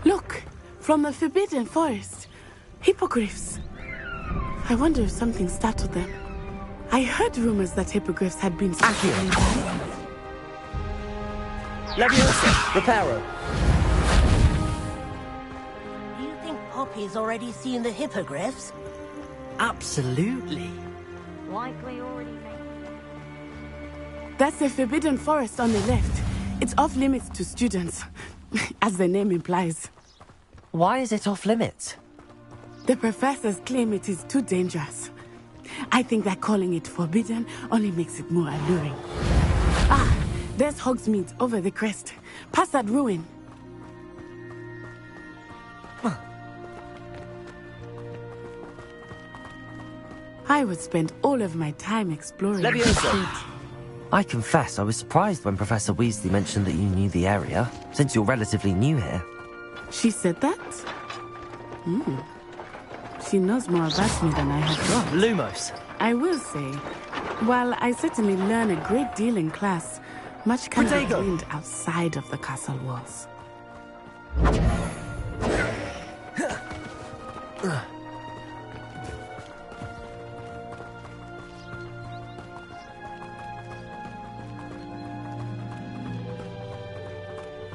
[SPEAKER 11] Look, from the Forbidden Forest. Hippogriffs. I wonder if something startled them. I heard rumors that hippogriffs had been secretly nearby.
[SPEAKER 2] Leviosa, Reparo.
[SPEAKER 19] Do you think Poppy's already seen the hippogriffs?
[SPEAKER 5] Absolutely.
[SPEAKER 7] Likely already.
[SPEAKER 11] That's the Forbidden Forest on the left. It's off limits to students, as the name implies.
[SPEAKER 2] Why is it off limits?
[SPEAKER 11] The professors claim it is too dangerous. I think that calling it forbidden only makes it more alluring. Ah, there's Hogsmeade over the crest. Past that ruin. I would spend all of my time exploring this state.
[SPEAKER 2] I confess I was surprised when Professor Weasley mentioned that you knew the area, since you're relatively new here.
[SPEAKER 11] She said that? She knows more about me than I had thought.
[SPEAKER 2] Lumos.
[SPEAKER 11] I will say, while I certainly learn a great deal in class, much can be gleaned outside of the castle walls.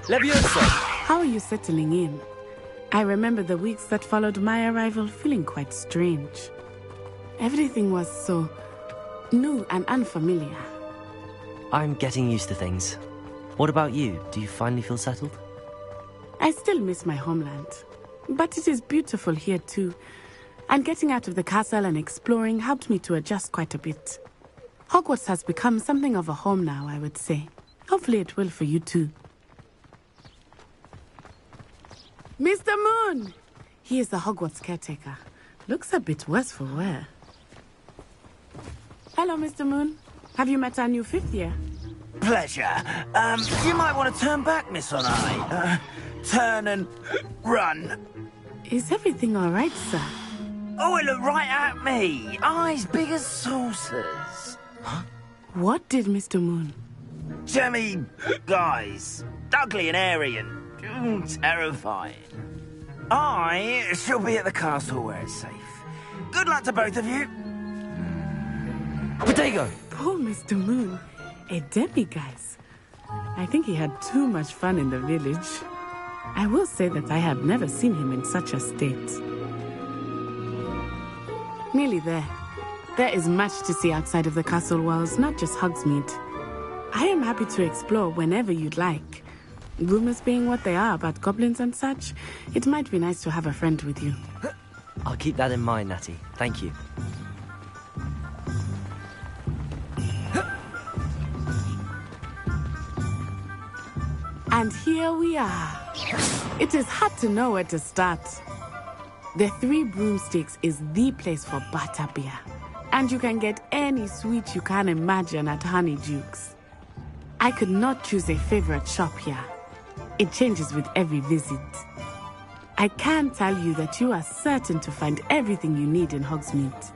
[SPEAKER 16] Levioso!
[SPEAKER 11] How are you settling in? I remember the weeks that followed my arrival feeling quite strange. Everything was so new and unfamiliar.
[SPEAKER 2] I'm getting used to things. What about you? Do you finally feel settled?
[SPEAKER 11] I still miss my homeland, but it is beautiful here too. And getting out of the castle and exploring helped me to adjust quite a bit. Hogwarts has become something of a home now, I would say. Hopefully it will for you too. Mr. Moon! He is the Hogwarts caretaker. Looks a bit worse for wear. Hello, Mr. Moon. Have you met our new 5th year?
[SPEAKER 5] Pleasure. You might want to turn back, Miss Onai. Turn and run.
[SPEAKER 11] Is everything all right, sir?
[SPEAKER 5] Oh, it looked right at me. Eyes big as saucers.
[SPEAKER 11] What did Mr. Moon?
[SPEAKER 5] Jemmy guys. Ugly and airy and terrifying. I shall be at the castle where it's safe. Good luck to both of you.
[SPEAKER 2] Potato!
[SPEAKER 11] Poor Mr. Moon. A demiguise. I think he had too much fun in the village. I will say that I have never seen him in such a state. Nearly there. There is much to see outside of the castle walls, not just Hogsmeade. I am happy to explore whenever you'd like. Rumors being what they are about goblins and such, it might be nice to have a friend with you.
[SPEAKER 2] I'll keep that in mind, Natty. Thank you.
[SPEAKER 11] And here we are. It is hard to know where to start. The Three Broomsticks is the place for butterbeer. And you can get any sweet you can imagine at Honeydukes. I could not choose a favorite shop here. It changes with every visit. I can tell you that you are certain to find everything you need in Hogsmeade.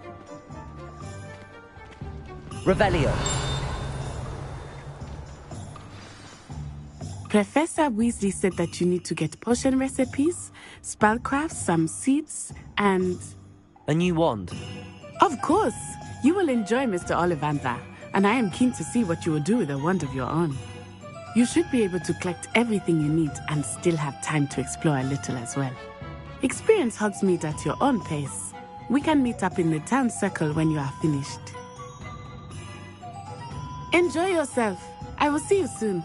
[SPEAKER 2] Revelio.
[SPEAKER 11] Professor Weasley said that you need to get potion recipes, spellcrafts, some seeds, and...
[SPEAKER 2] A new wand.
[SPEAKER 11] Of course! You will enjoy Mr. Ollivander, and I am keen to see what you will do with a wand of your own. You should be able to collect everything you need and still have time to explore a little as well. Experience Hogsmeade at your own pace. We can meet up in the town circle when you are finished. Enjoy yourself. I will see you soon.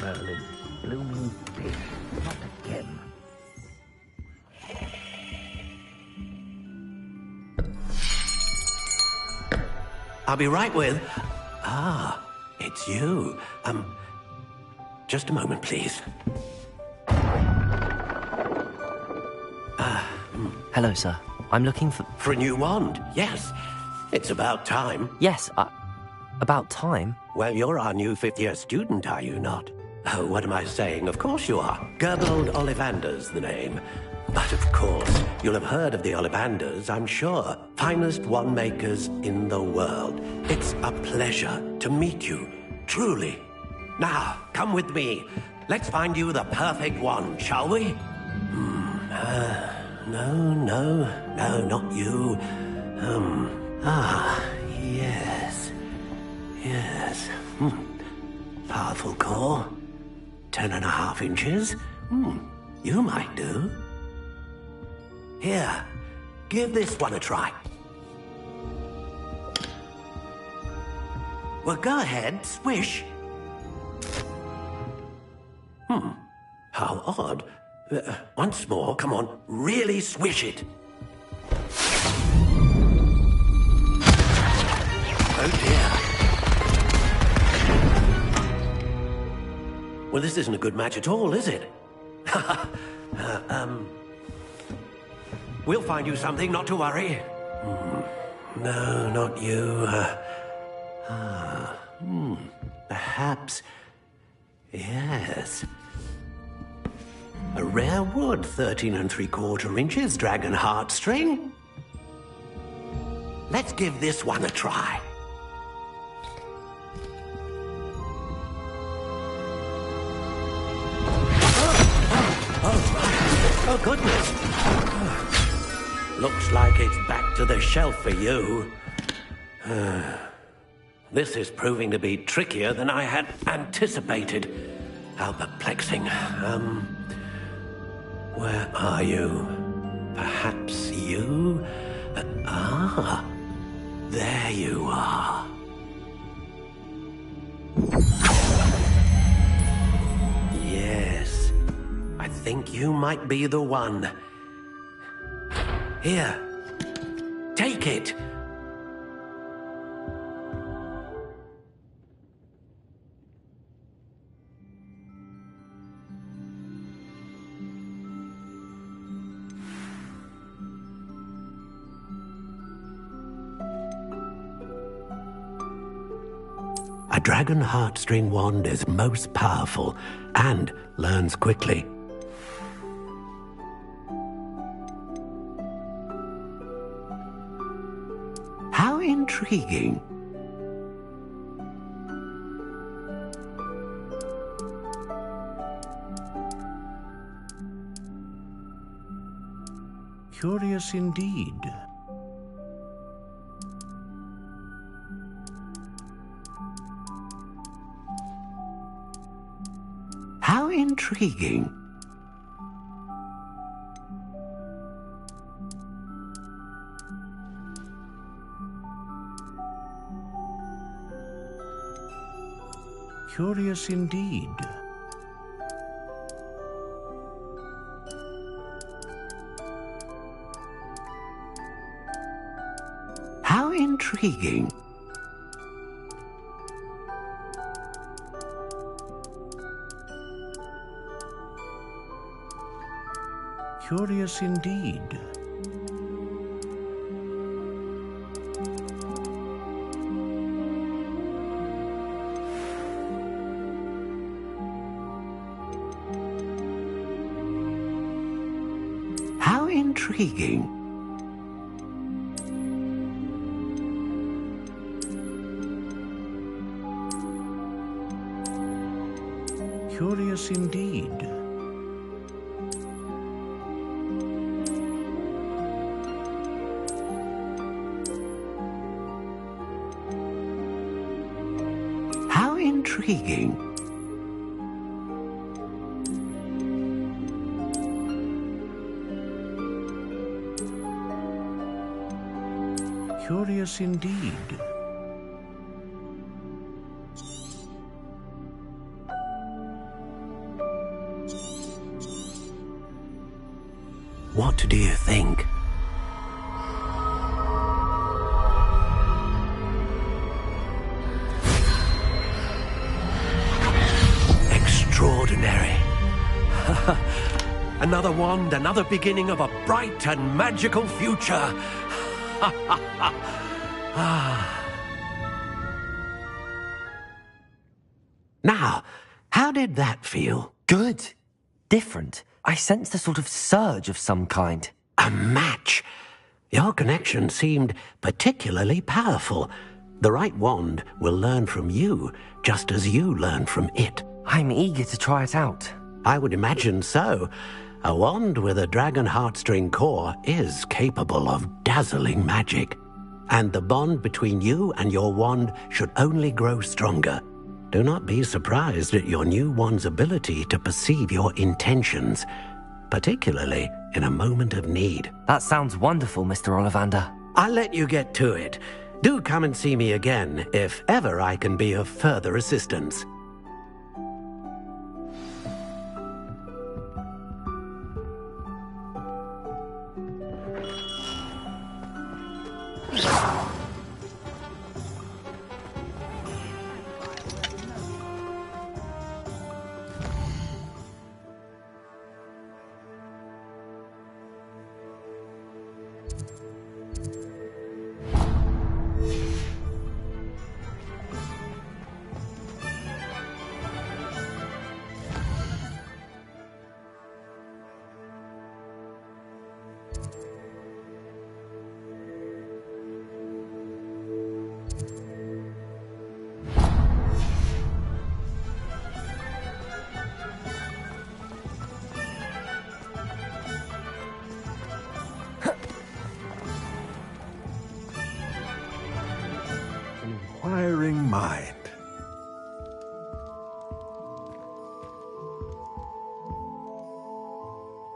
[SPEAKER 5] Merlin, blooming pig, not again.
[SPEAKER 13] I'll be right with... Ah, it's you. Just a moment, please.
[SPEAKER 2] Hello, sir. I'm looking for...
[SPEAKER 13] For a new wand, yes. It's about time.
[SPEAKER 2] Yes, about time?
[SPEAKER 13] Well, you're our new 5th-year student, are you not? Oh, what am I saying? Of course you are. Gerbold Ollivander's the name. But of course, you'll have heard of the Ollivanders, I'm sure. Finest wand makers in the world. It's a pleasure to meet you, truly. Now, come with me. Let's find you the perfect wand, shall we? No, not you. Yes. Powerful core. 10.5 inches. You might do. Here, give this one a try. Well, go ahead, swish. How odd. Once more, come on, really swish it. Oh dear. Well, this isn't a good match at all, is it? We'll find you something, not to worry. No, not you. Perhaps... Yes. A rare wood, 13 3/4 inches, dragon heartstring. Let's give this one a try. Oh, goodness. Looks like it's back to the shelf for you. This is proving to be trickier than I had anticipated. How perplexing. Where are you? Perhaps you? There you are. Yes, I think you might be the one. Here, take it. A dragon heartstring wand is most powerful and learns quickly. How intriguing. Curious indeed. How intriguing. Curious indeed. How intriguing. Curious indeed. How intriguing. Curious indeed. How intriguing. Curious indeed. What do you think? Extraordinary. Another wand, another beginning of a bright and magical future. Now, how did that feel?
[SPEAKER 2] Good. Different. I sensed a sort of surge of some kind.
[SPEAKER 13] A match. Your connection seemed particularly powerful. The right wand will learn from you, just as you learn from it.
[SPEAKER 2] I'm eager to try it out.
[SPEAKER 13] I would imagine so. A wand with a dragon heartstring core is capable of dazzling magic. And the bond between you and your wand should only grow stronger. Do not be surprised at your new wand's ability to perceive your intentions. particularly in a moment of need.
[SPEAKER 2] That sounds wonderful, Mr. Ollivander.
[SPEAKER 13] I'll let you get to it. Do come and see me again if ever I can be of further assistance.
[SPEAKER 20] Inquiring mind.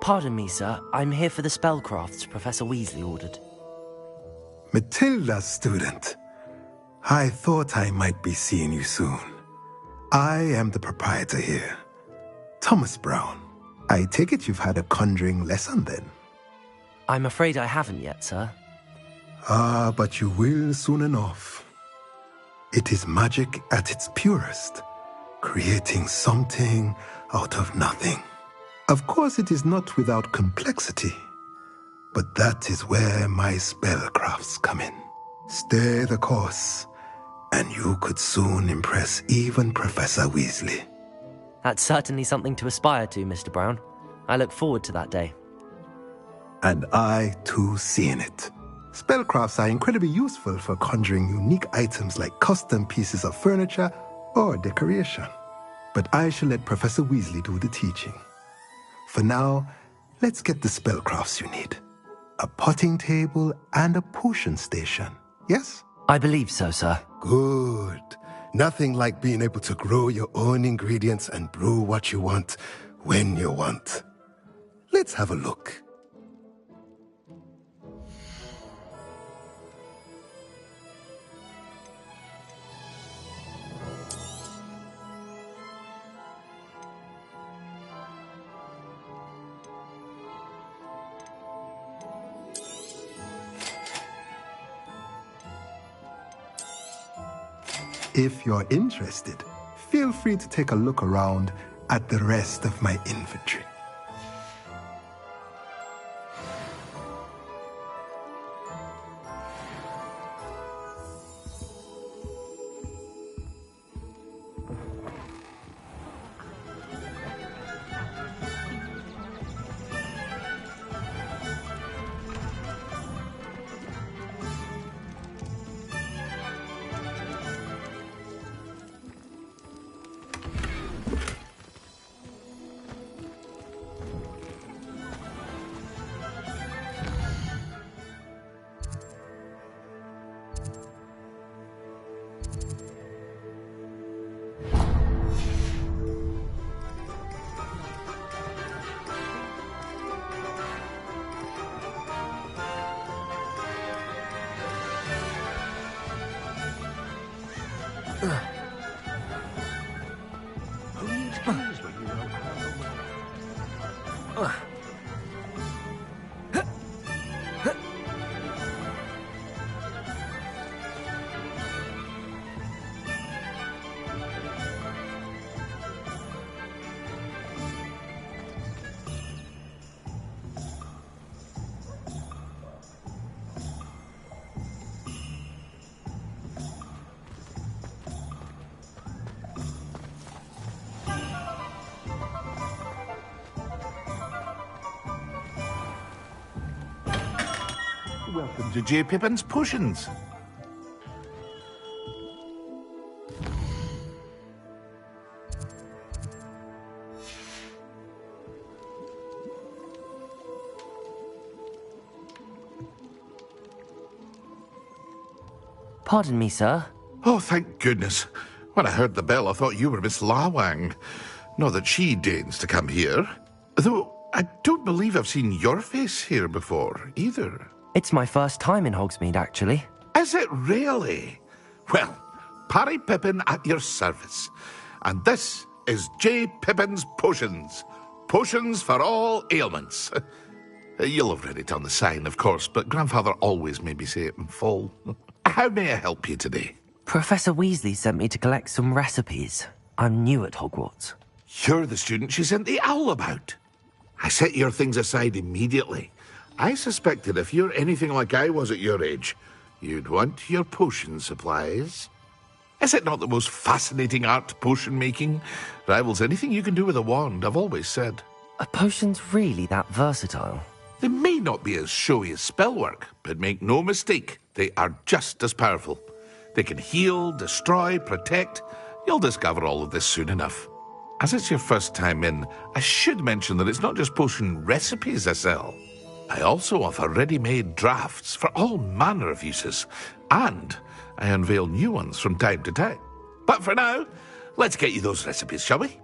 [SPEAKER 2] Pardon me, sir. I'm here for the spellcrafts Professor Weasley ordered.
[SPEAKER 20] Matilda's student. I thought I might be seeing you soon. I am the proprietor here, Thomas Brown. I take it you've had a conjuring lesson then?
[SPEAKER 2] I'm afraid I haven't yet, sir.
[SPEAKER 20] Ah, but you will soon enough. It is magic at its purest, creating something out of nothing. Of course, it is not without complexity, but that is where my spellcrafts come in. Stay the course, and you could soon impress even Professor Weasley.
[SPEAKER 2] That's certainly something to aspire to, Mr. Brown. I look forward to that day.
[SPEAKER 20] And I, too, see in it. Spellcrafts are incredibly useful for conjuring unique items like custom pieces of furniture or decoration. But I shall let Professor Weasley do the teaching. For now, let's get the spellcrafts you need. A potting table and a potion station, yes?
[SPEAKER 2] I believe so, sir.
[SPEAKER 20] Good. Nothing like being able to grow your own ingredients and brew what you want when you want. Let's have a look. If you're interested, feel free to take a look around at the rest of my inventory.
[SPEAKER 18] Welcome to J. Pippin's Potions.
[SPEAKER 2] Pardon me, sir.
[SPEAKER 18] Oh, thank goodness. When I heard the bell, I thought you were Miss Lawang. Not that she deigns to come here. Though, I don't believe I've seen your face here before, either.
[SPEAKER 2] It's my first time in Hogsmeade, actually.
[SPEAKER 18] Is it really? Well, Parry Pippin at your service. And this is J. Pippin's Potions. Potions for all ailments. You'll have read it on the sign, of course, but Grandfather always made me say it in full. How may I help you today?
[SPEAKER 2] Professor Weasley sent me to collect some recipes. I'm new at Hogwarts.
[SPEAKER 18] You're the student she sent the owl about. I set your things aside immediately. I suspected if you're anything like I was at your age, you'd want your potion supplies. Is it not the most fascinating art, potion making? Rivals anything you can do with a wand, I've always said.
[SPEAKER 2] Are potions really that versatile?
[SPEAKER 18] They may not be as showy as spellwork, but make no mistake, they are just as powerful. They can heal, destroy, protect. You'll discover all of this soon enough. As it's your first time in, I should mention that it's not just potion recipes I sell. I also offer ready-made drafts for all manner of uses, and I unveil new ones from time to time. But for now, let's get you those recipes, shall we?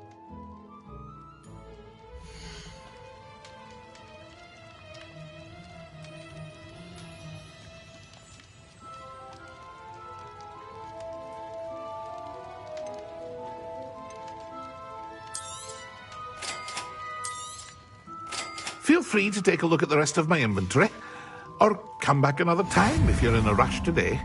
[SPEAKER 18] Feel free to take a look at the rest of my inventory, or come back another time if you're in a rush today.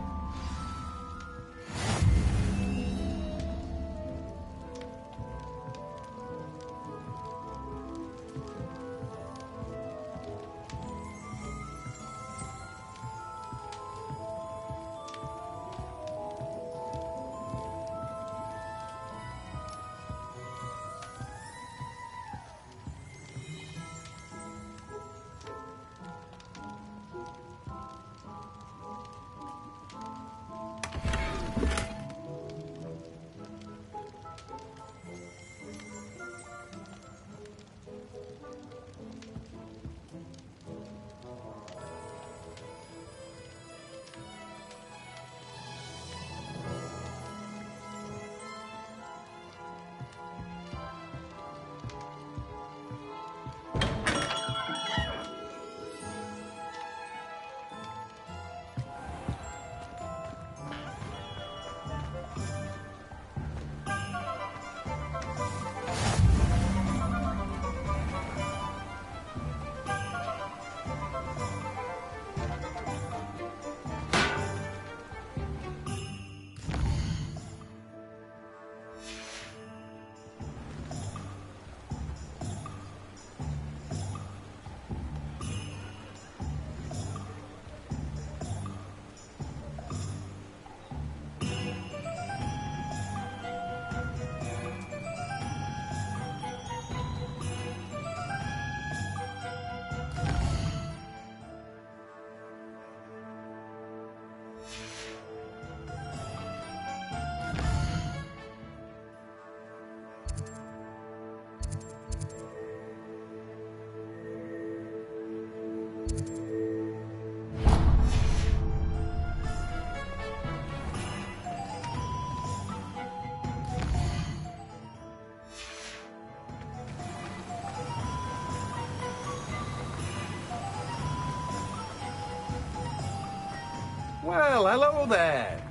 [SPEAKER 21] Well, hello there.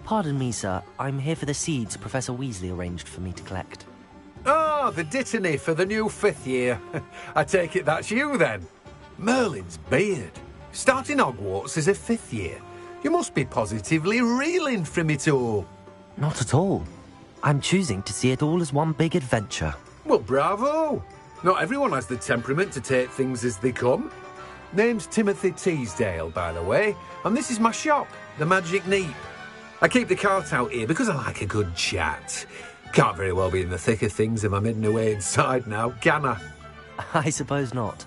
[SPEAKER 2] Pardon me, sir. I'm here for the seeds Professor Weasley arranged for me to collect.
[SPEAKER 21] Oh, the dittany for the new 5th year. I take it that's you, then. Merlin's beard. Starting Hogwarts as a 5th year. You must be positively reeling from it all.
[SPEAKER 2] Not at all. I'm choosing to see it all as one big adventure.
[SPEAKER 21] Well, bravo. Not everyone has the temperament to take things as they come. Name's Timothy Teasdale, by the way, and this is my shop, the Magic Neep. I keep the cart out here because I like a good chat. Can't very well be in the thick of things if I'm hidden away inside now, can I?
[SPEAKER 2] I suppose not.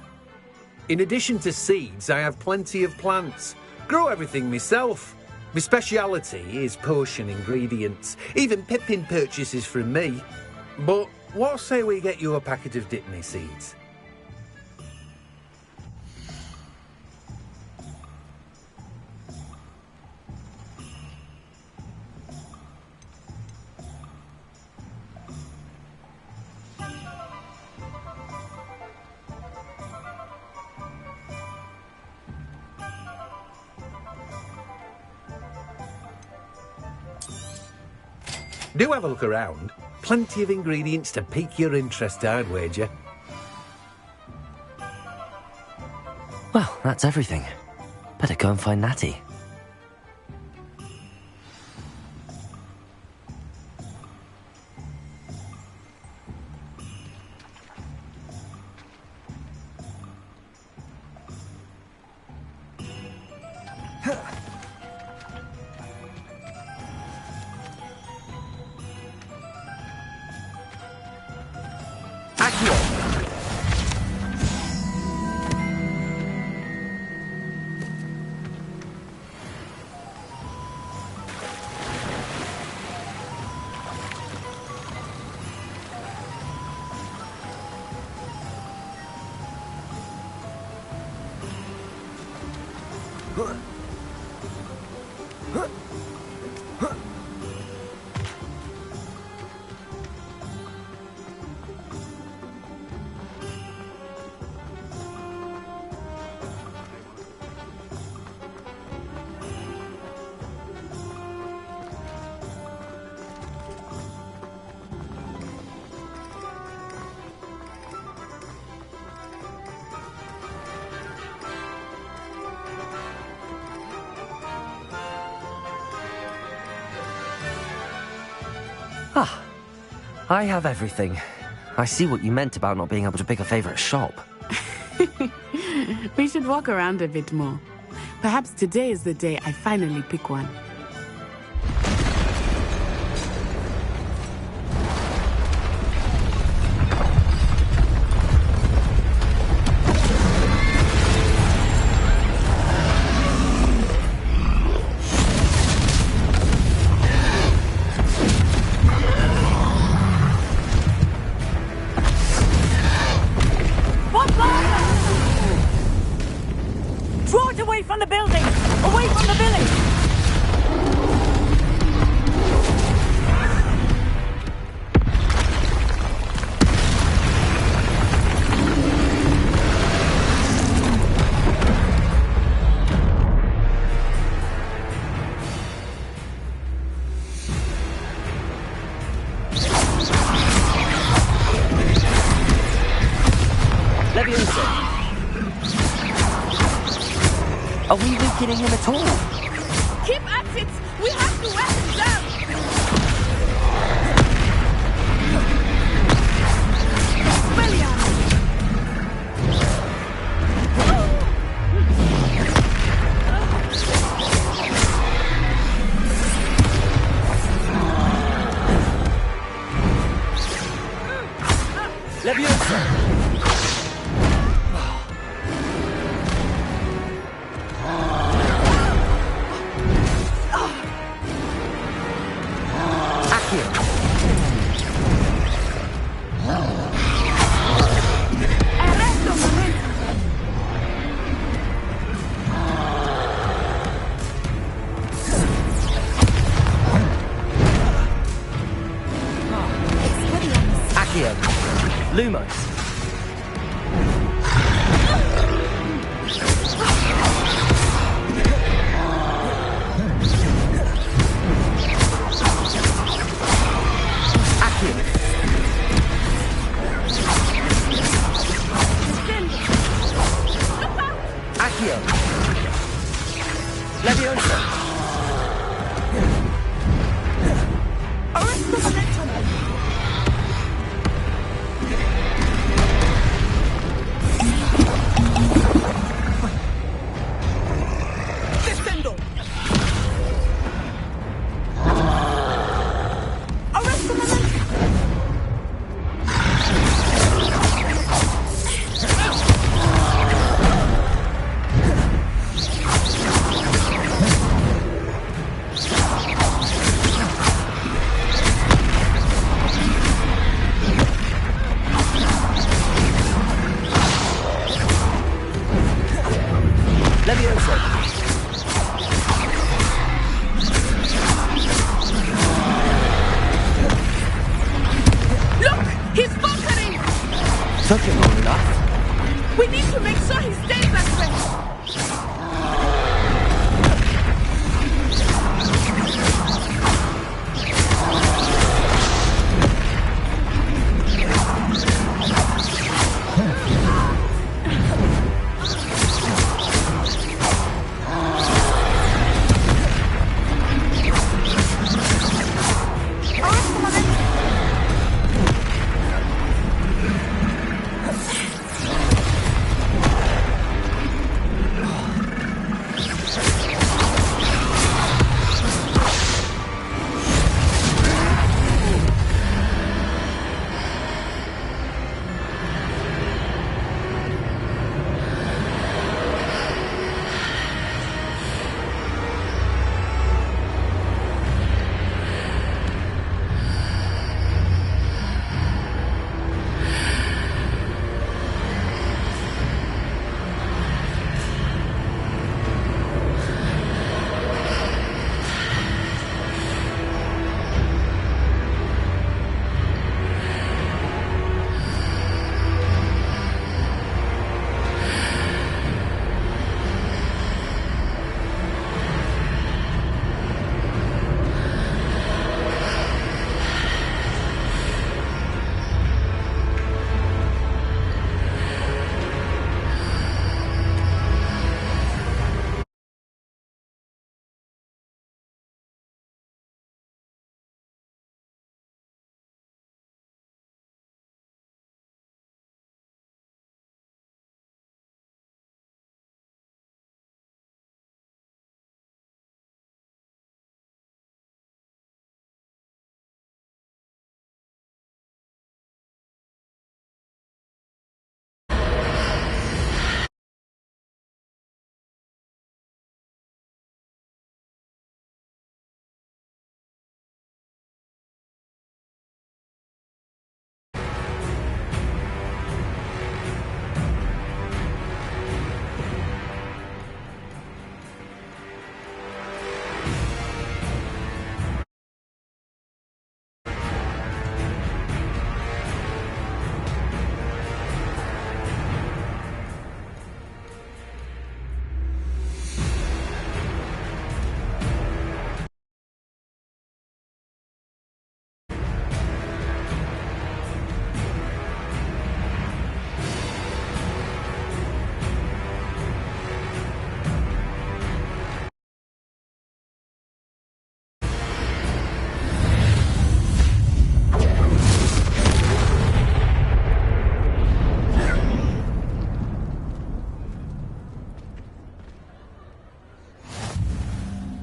[SPEAKER 21] In addition to seeds, I have plenty of plants. Grow everything myself. My speciality is potion ingredients. Even Pippin purchases from me. But what say we get you a packet of Dittany seeds? Do have a look around. Plenty of ingredients to pique your interest, I'd wager.
[SPEAKER 2] Well, that's everything. Better go and find Natty. Ah, I have everything. I see what you meant about not being able to pick a favourite shop.
[SPEAKER 11] We should walk around a bit more. Perhaps today is the day I finally pick one.
[SPEAKER 2] Are we weakening him at all?
[SPEAKER 11] Keep at it! We have to wear him down!
[SPEAKER 2] Leviosa! Lumos. Accio. Leviosa. Took him long enough.
[SPEAKER 11] We need to make sure he stays that way.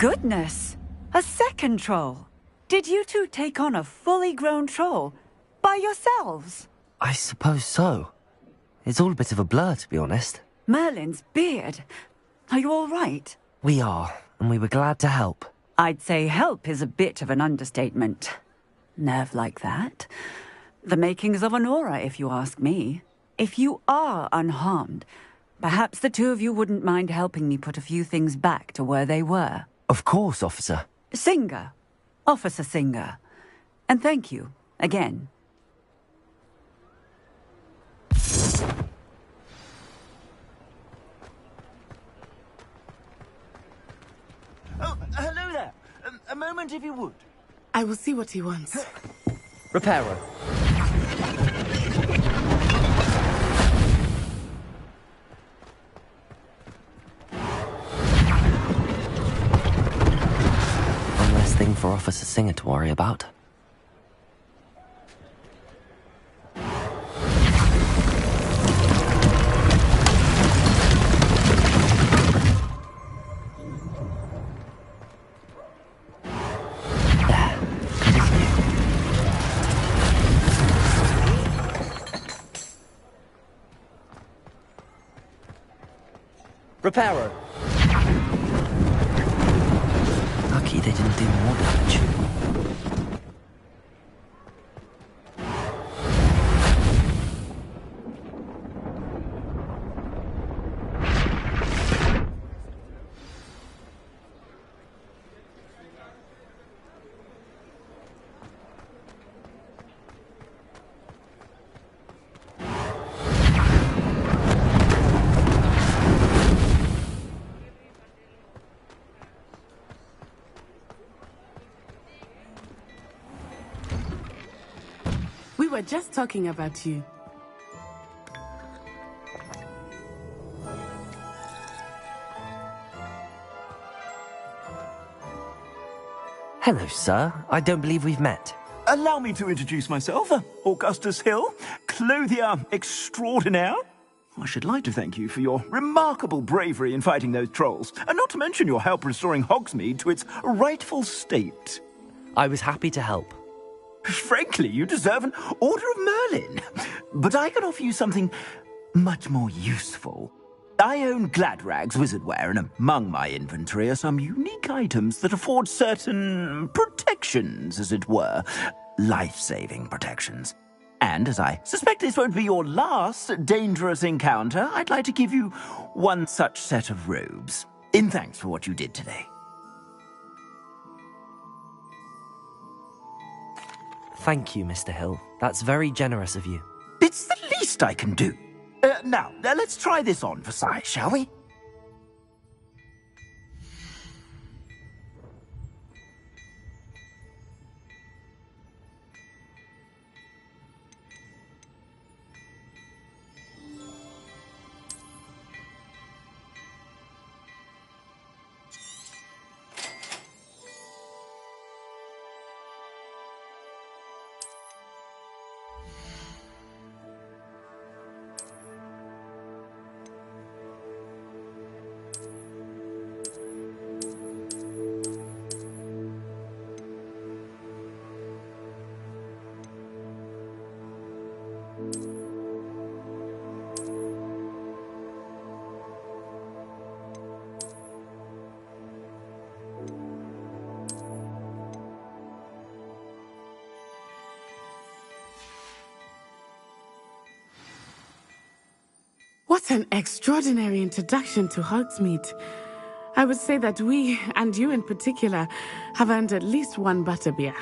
[SPEAKER 3] Goodness! A second troll! Did you two take on a fully grown troll? By yourselves?
[SPEAKER 2] I suppose so. It's all a bit of a blur, to be honest.
[SPEAKER 3] Merlin's beard. Are you all right?
[SPEAKER 2] We are, and we were glad to help.
[SPEAKER 3] I'd say help is a bit of an understatement. Nerve like that. The makings of an aura, if you ask me. If you are unharmed, perhaps the two of you wouldn't mind helping me put a few things back to where they were.
[SPEAKER 2] Of course, officer.
[SPEAKER 3] Singer. Officer Singer. And thank you, again.
[SPEAKER 16] Oh, hello there. A moment if you would.
[SPEAKER 11] I will see what he wants.
[SPEAKER 9] Reparo.
[SPEAKER 2] One less thing for Officer Singer to worry about.
[SPEAKER 9] Reparo.
[SPEAKER 2] Lucky they didn't do more damage.
[SPEAKER 11] We were just talking about you.
[SPEAKER 2] Hello, sir. I don't believe we've met.
[SPEAKER 16] Allow me to introduce myself. Augustus Hill, clothier extraordinaire. I should like to thank you for your remarkable bravery in fighting those trolls, and not to mention your help restoring Hogsmeade to its rightful state.
[SPEAKER 2] I was happy to help.
[SPEAKER 16] Frankly, you deserve an Order of Merlin. But I can offer you something much more useful. I own Gladrag's wizardware, and among my inventory are some unique items that afford certain protections, as it were. Life-saving protections. And as I suspect this won't be your last dangerous encounter, I'd like to give you one such set of robes, in thanks for what you did today.
[SPEAKER 2] Thank you, Mr. Hill. That's very generous of you.
[SPEAKER 16] It's the least I can do. Now, let's try this on for size, shall we?
[SPEAKER 11] What an extraordinary introduction to Hogsmeade. I would say that we, and you in particular, have earned at least one butterbeer.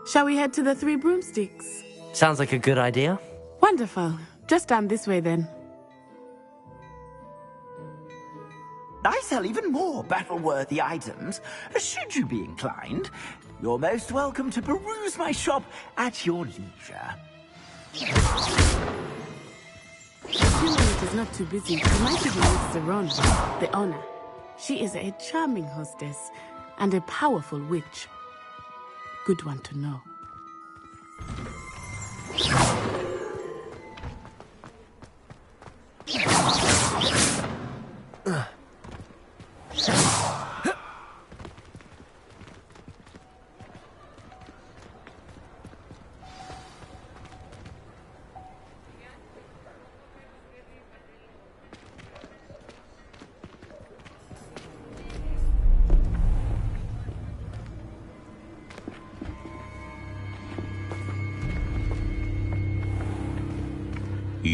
[SPEAKER 11] Shall we head to the Three Broomsticks?
[SPEAKER 2] Sounds like a good idea.
[SPEAKER 11] Wonderful. Just down this way then.
[SPEAKER 16] I sell even more battle-worthy items, should you be inclined. You're most welcome to peruse my shop at your leisure.
[SPEAKER 11] Assuming it is not too busy, you might even meet Sarona, the owner. She is a charming hostess and a powerful witch. Good one to know.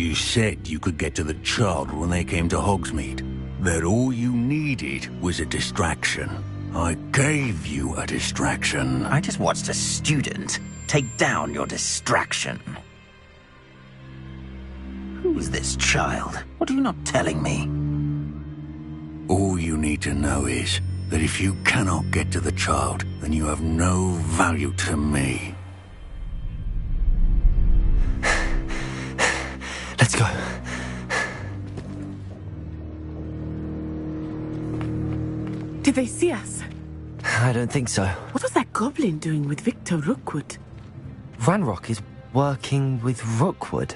[SPEAKER 6] You said you could get to the child when they came to Hogsmeade. That all you needed was a distraction. I gave you a distraction.
[SPEAKER 16] I just watched a student take down your distraction. Who's this child? What are you not telling me?
[SPEAKER 6] All you need to know is that if you cannot get to the child, then you have no value to me.
[SPEAKER 2] Let's go.
[SPEAKER 11] Did they see us?
[SPEAKER 2] I don't think so.
[SPEAKER 11] What was that goblin doing with Victor Rookwood?
[SPEAKER 2] Ranrock is working with Rookwood.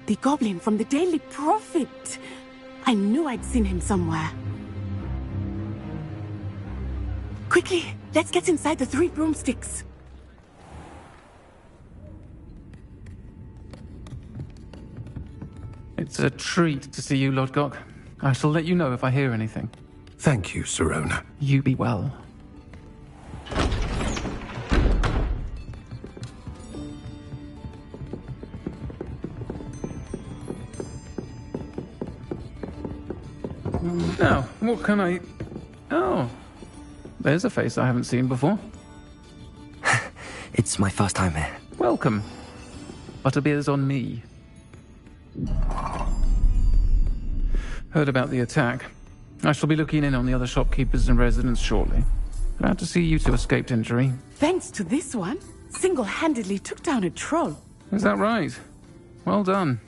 [SPEAKER 11] The goblin from the Daily Prophet. I knew I'd seen him somewhere. Quickly, let's get inside the 3 broomsticks.
[SPEAKER 10] It's a treat to see you, Lodgok. I shall let you know if I hear anything.
[SPEAKER 21] Thank you, Sirona.
[SPEAKER 10] You be well. Now, what can I... Oh, there's a face I haven't seen before.
[SPEAKER 2] It's my first time here.
[SPEAKER 10] Welcome. Butterbeer's on me. Heard about the attack. I shall be looking in on the other shopkeepers and residents shortly. Glad to see you two escaped injury.
[SPEAKER 11] Thanks to this one, single-handedly took down a troll.
[SPEAKER 10] Is that right? Well done.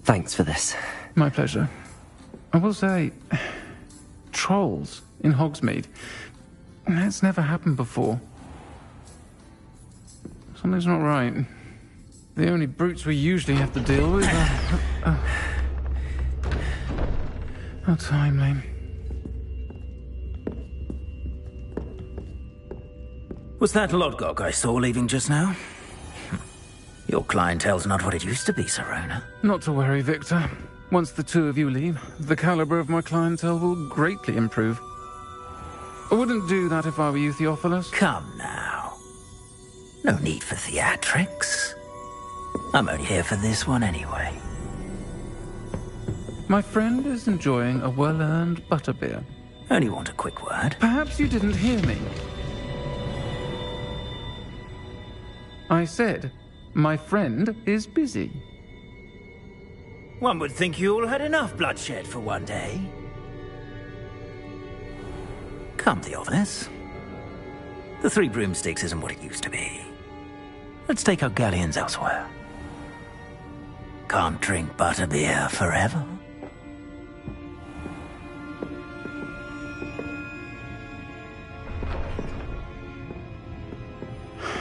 [SPEAKER 2] Thanks for this.
[SPEAKER 10] My pleasure. I will say, trolls in Hogsmeade. That's never happened before. Something's not right. The only brutes we usually have to deal with are... How timely.
[SPEAKER 16] Was that Lodgok I saw leaving just now? Your clientele's not what it used to be, Sirona.
[SPEAKER 10] Not to worry, Victor. Once the two of you leave, the caliber of my clientele will greatly improve. I wouldn't do that if I were you, Theophilus.
[SPEAKER 16] Come now. No need for theatrics. I'm only here for this one anyway.
[SPEAKER 10] My friend is enjoying a well-earned butterbeer.
[SPEAKER 16] Only want a quick word.
[SPEAKER 10] Perhaps you didn't hear me. I said, my friend is busy.
[SPEAKER 16] One would think you all had enough bloodshed for one day. Come, Theophilus. The 3 broomsticks isn't what it used to be. Let's take our galleons elsewhere. Can't drink butterbeer forever.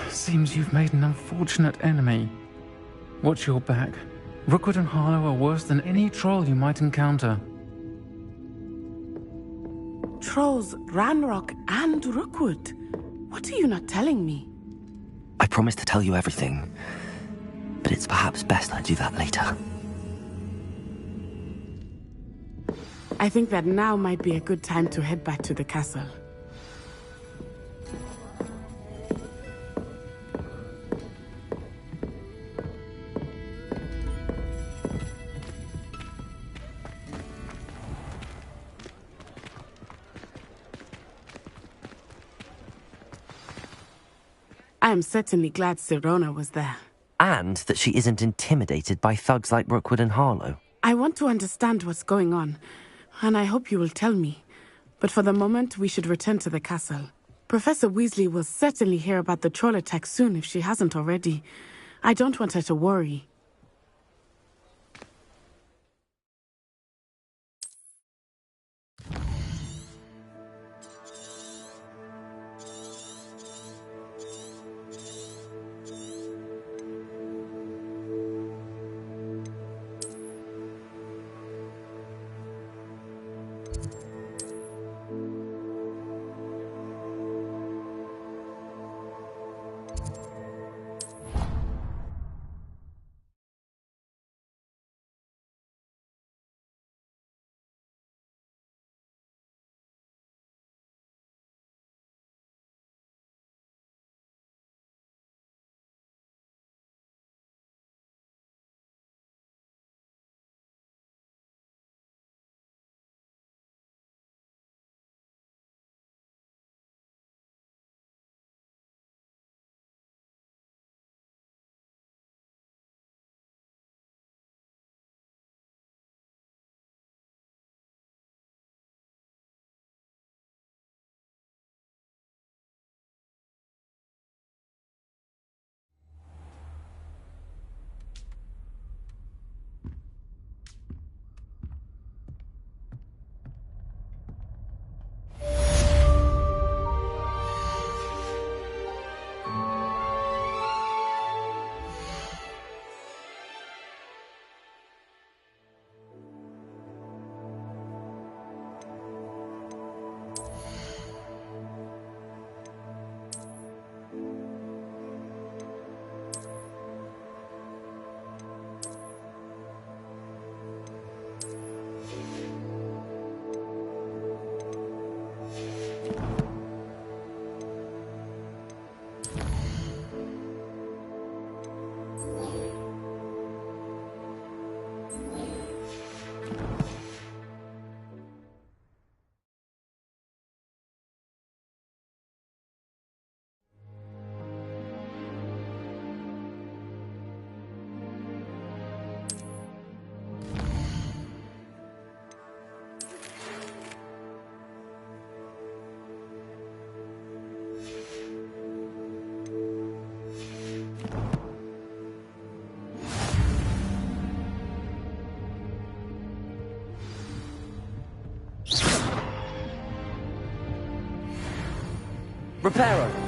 [SPEAKER 10] Seems you've made an unfortunate enemy. Watch your back. Rookwood and Harlow are worse than any troll you might encounter.
[SPEAKER 11] Trolls, Ranrock, and Rookwood. What are you not telling me?
[SPEAKER 2] I promised to tell you everything, but it's perhaps best I do that later.
[SPEAKER 11] I think that now might be a good time to head back to the castle. I am certainly glad Sirona was there.
[SPEAKER 2] And that she isn't intimidated by thugs like Rookwood and Harlow.
[SPEAKER 11] I want to understand what's going on, and I hope you will tell me. But for the moment, we should return to the castle. Professor Weasley will certainly hear about the troll attack soon if she hasn't already. I don't want her to worry.
[SPEAKER 2] Reparo!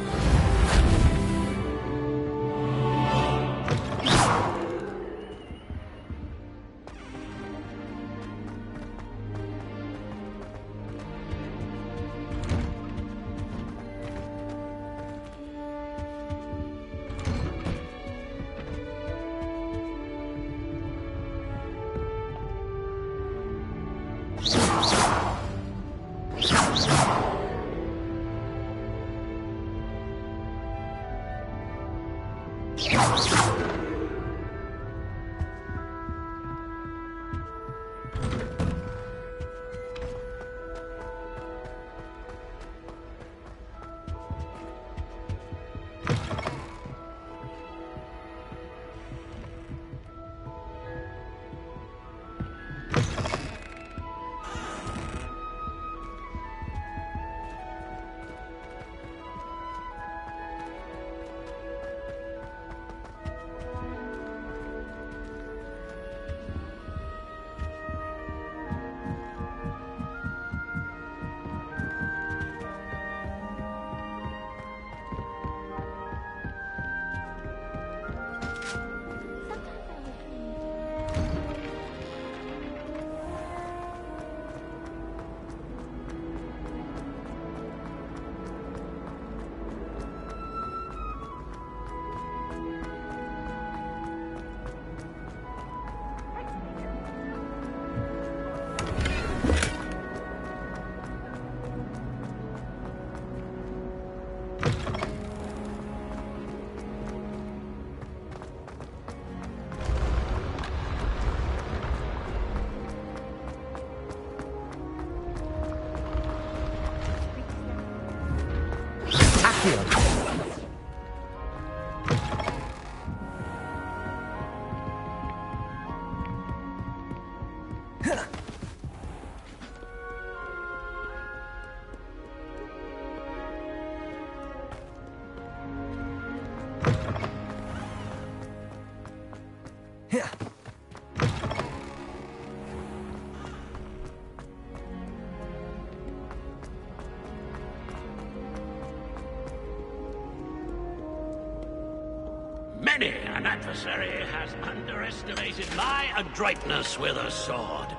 [SPEAKER 13] Many an adversary has underestimated my adroitness with a sword.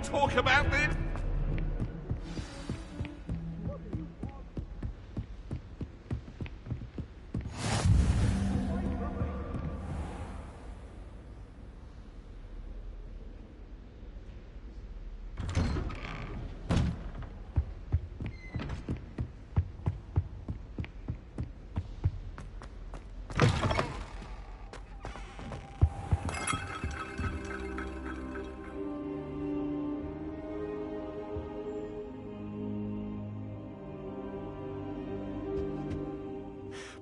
[SPEAKER 18] Talk about this?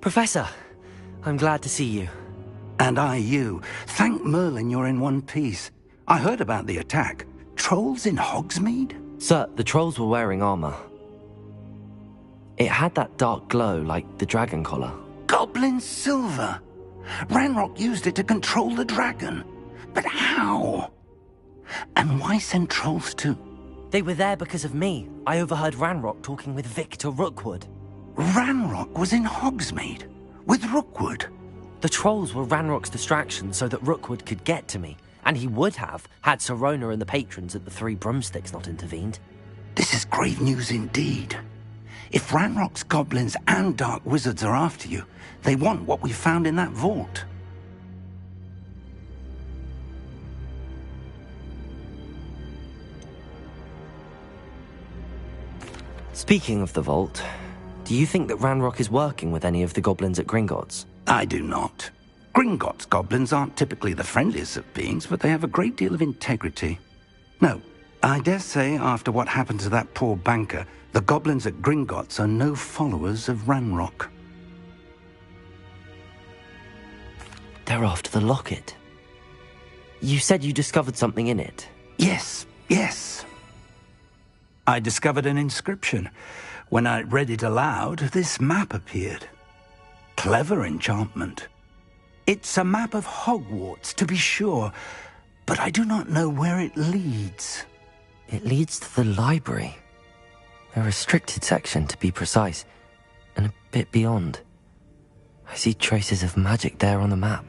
[SPEAKER 2] Professor, I'm glad to see you.
[SPEAKER 5] And I you. Thank Merlin you're in one piece. I heard about the attack. Trolls in Hogsmeade?
[SPEAKER 2] Sir, the trolls were wearing armor. It had that dark glow like the dragon collar.
[SPEAKER 5] Goblin silver. Ranrock used it to control the dragon. But how? And why send trolls too?
[SPEAKER 2] They were there because of me. I overheard Ranrock talking with Victor Rookwood.
[SPEAKER 5] Ranrock was in Hogsmeade with Rookwood.
[SPEAKER 2] The trolls were Ranrock's distraction so that Rookwood could get to me, and he would have had Sirona and the patrons at the Three Broomsticks not intervened.
[SPEAKER 5] This is grave news indeed. If Ranrock's goblins and dark wizards are after you, they want what we found in that vault.
[SPEAKER 2] Speaking of the vault, do you think that Ranrock is working with any of the goblins at Gringotts?
[SPEAKER 5] I do not. Gringotts goblins aren't typically the friendliest of beings, but they have a great deal of integrity. No,
[SPEAKER 1] I dare say, after what happened to that poor banker, the goblins at Gringotts are no followers of Ranrock.
[SPEAKER 2] They're after the locket. You said you discovered something in it.
[SPEAKER 1] Yes. I discovered an inscription. When I read it aloud, this map appeared. Clever enchantment. It's a map of Hogwarts, to be sure, but I do not know where it leads.
[SPEAKER 2] It leads to the library. A restricted section, to be precise, and a bit beyond. I see traces of magic there on the map.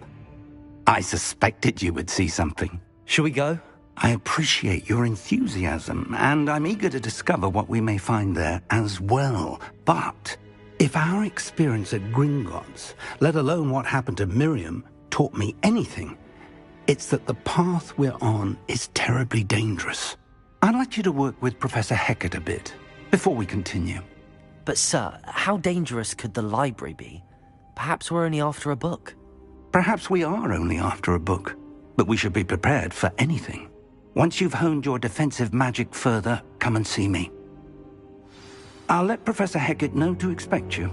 [SPEAKER 1] I suspected you would see something.
[SPEAKER 2] Shall we go?
[SPEAKER 1] I appreciate your enthusiasm, and I'm eager to discover what we may find there as well. But if our experience at Gringotts, let alone what happened to Miriam, taught me anything, it's that the path we're on is terribly dangerous. I'd like you to work with Professor Hecat a bit before we continue.
[SPEAKER 2] But sir, how dangerous could the library be? Perhaps we're only after a book.
[SPEAKER 1] Perhaps we are only after a book, but we should be prepared for anything. Once you've honed your defensive magic further, come and see me. I'll let Professor Hecat know to expect you.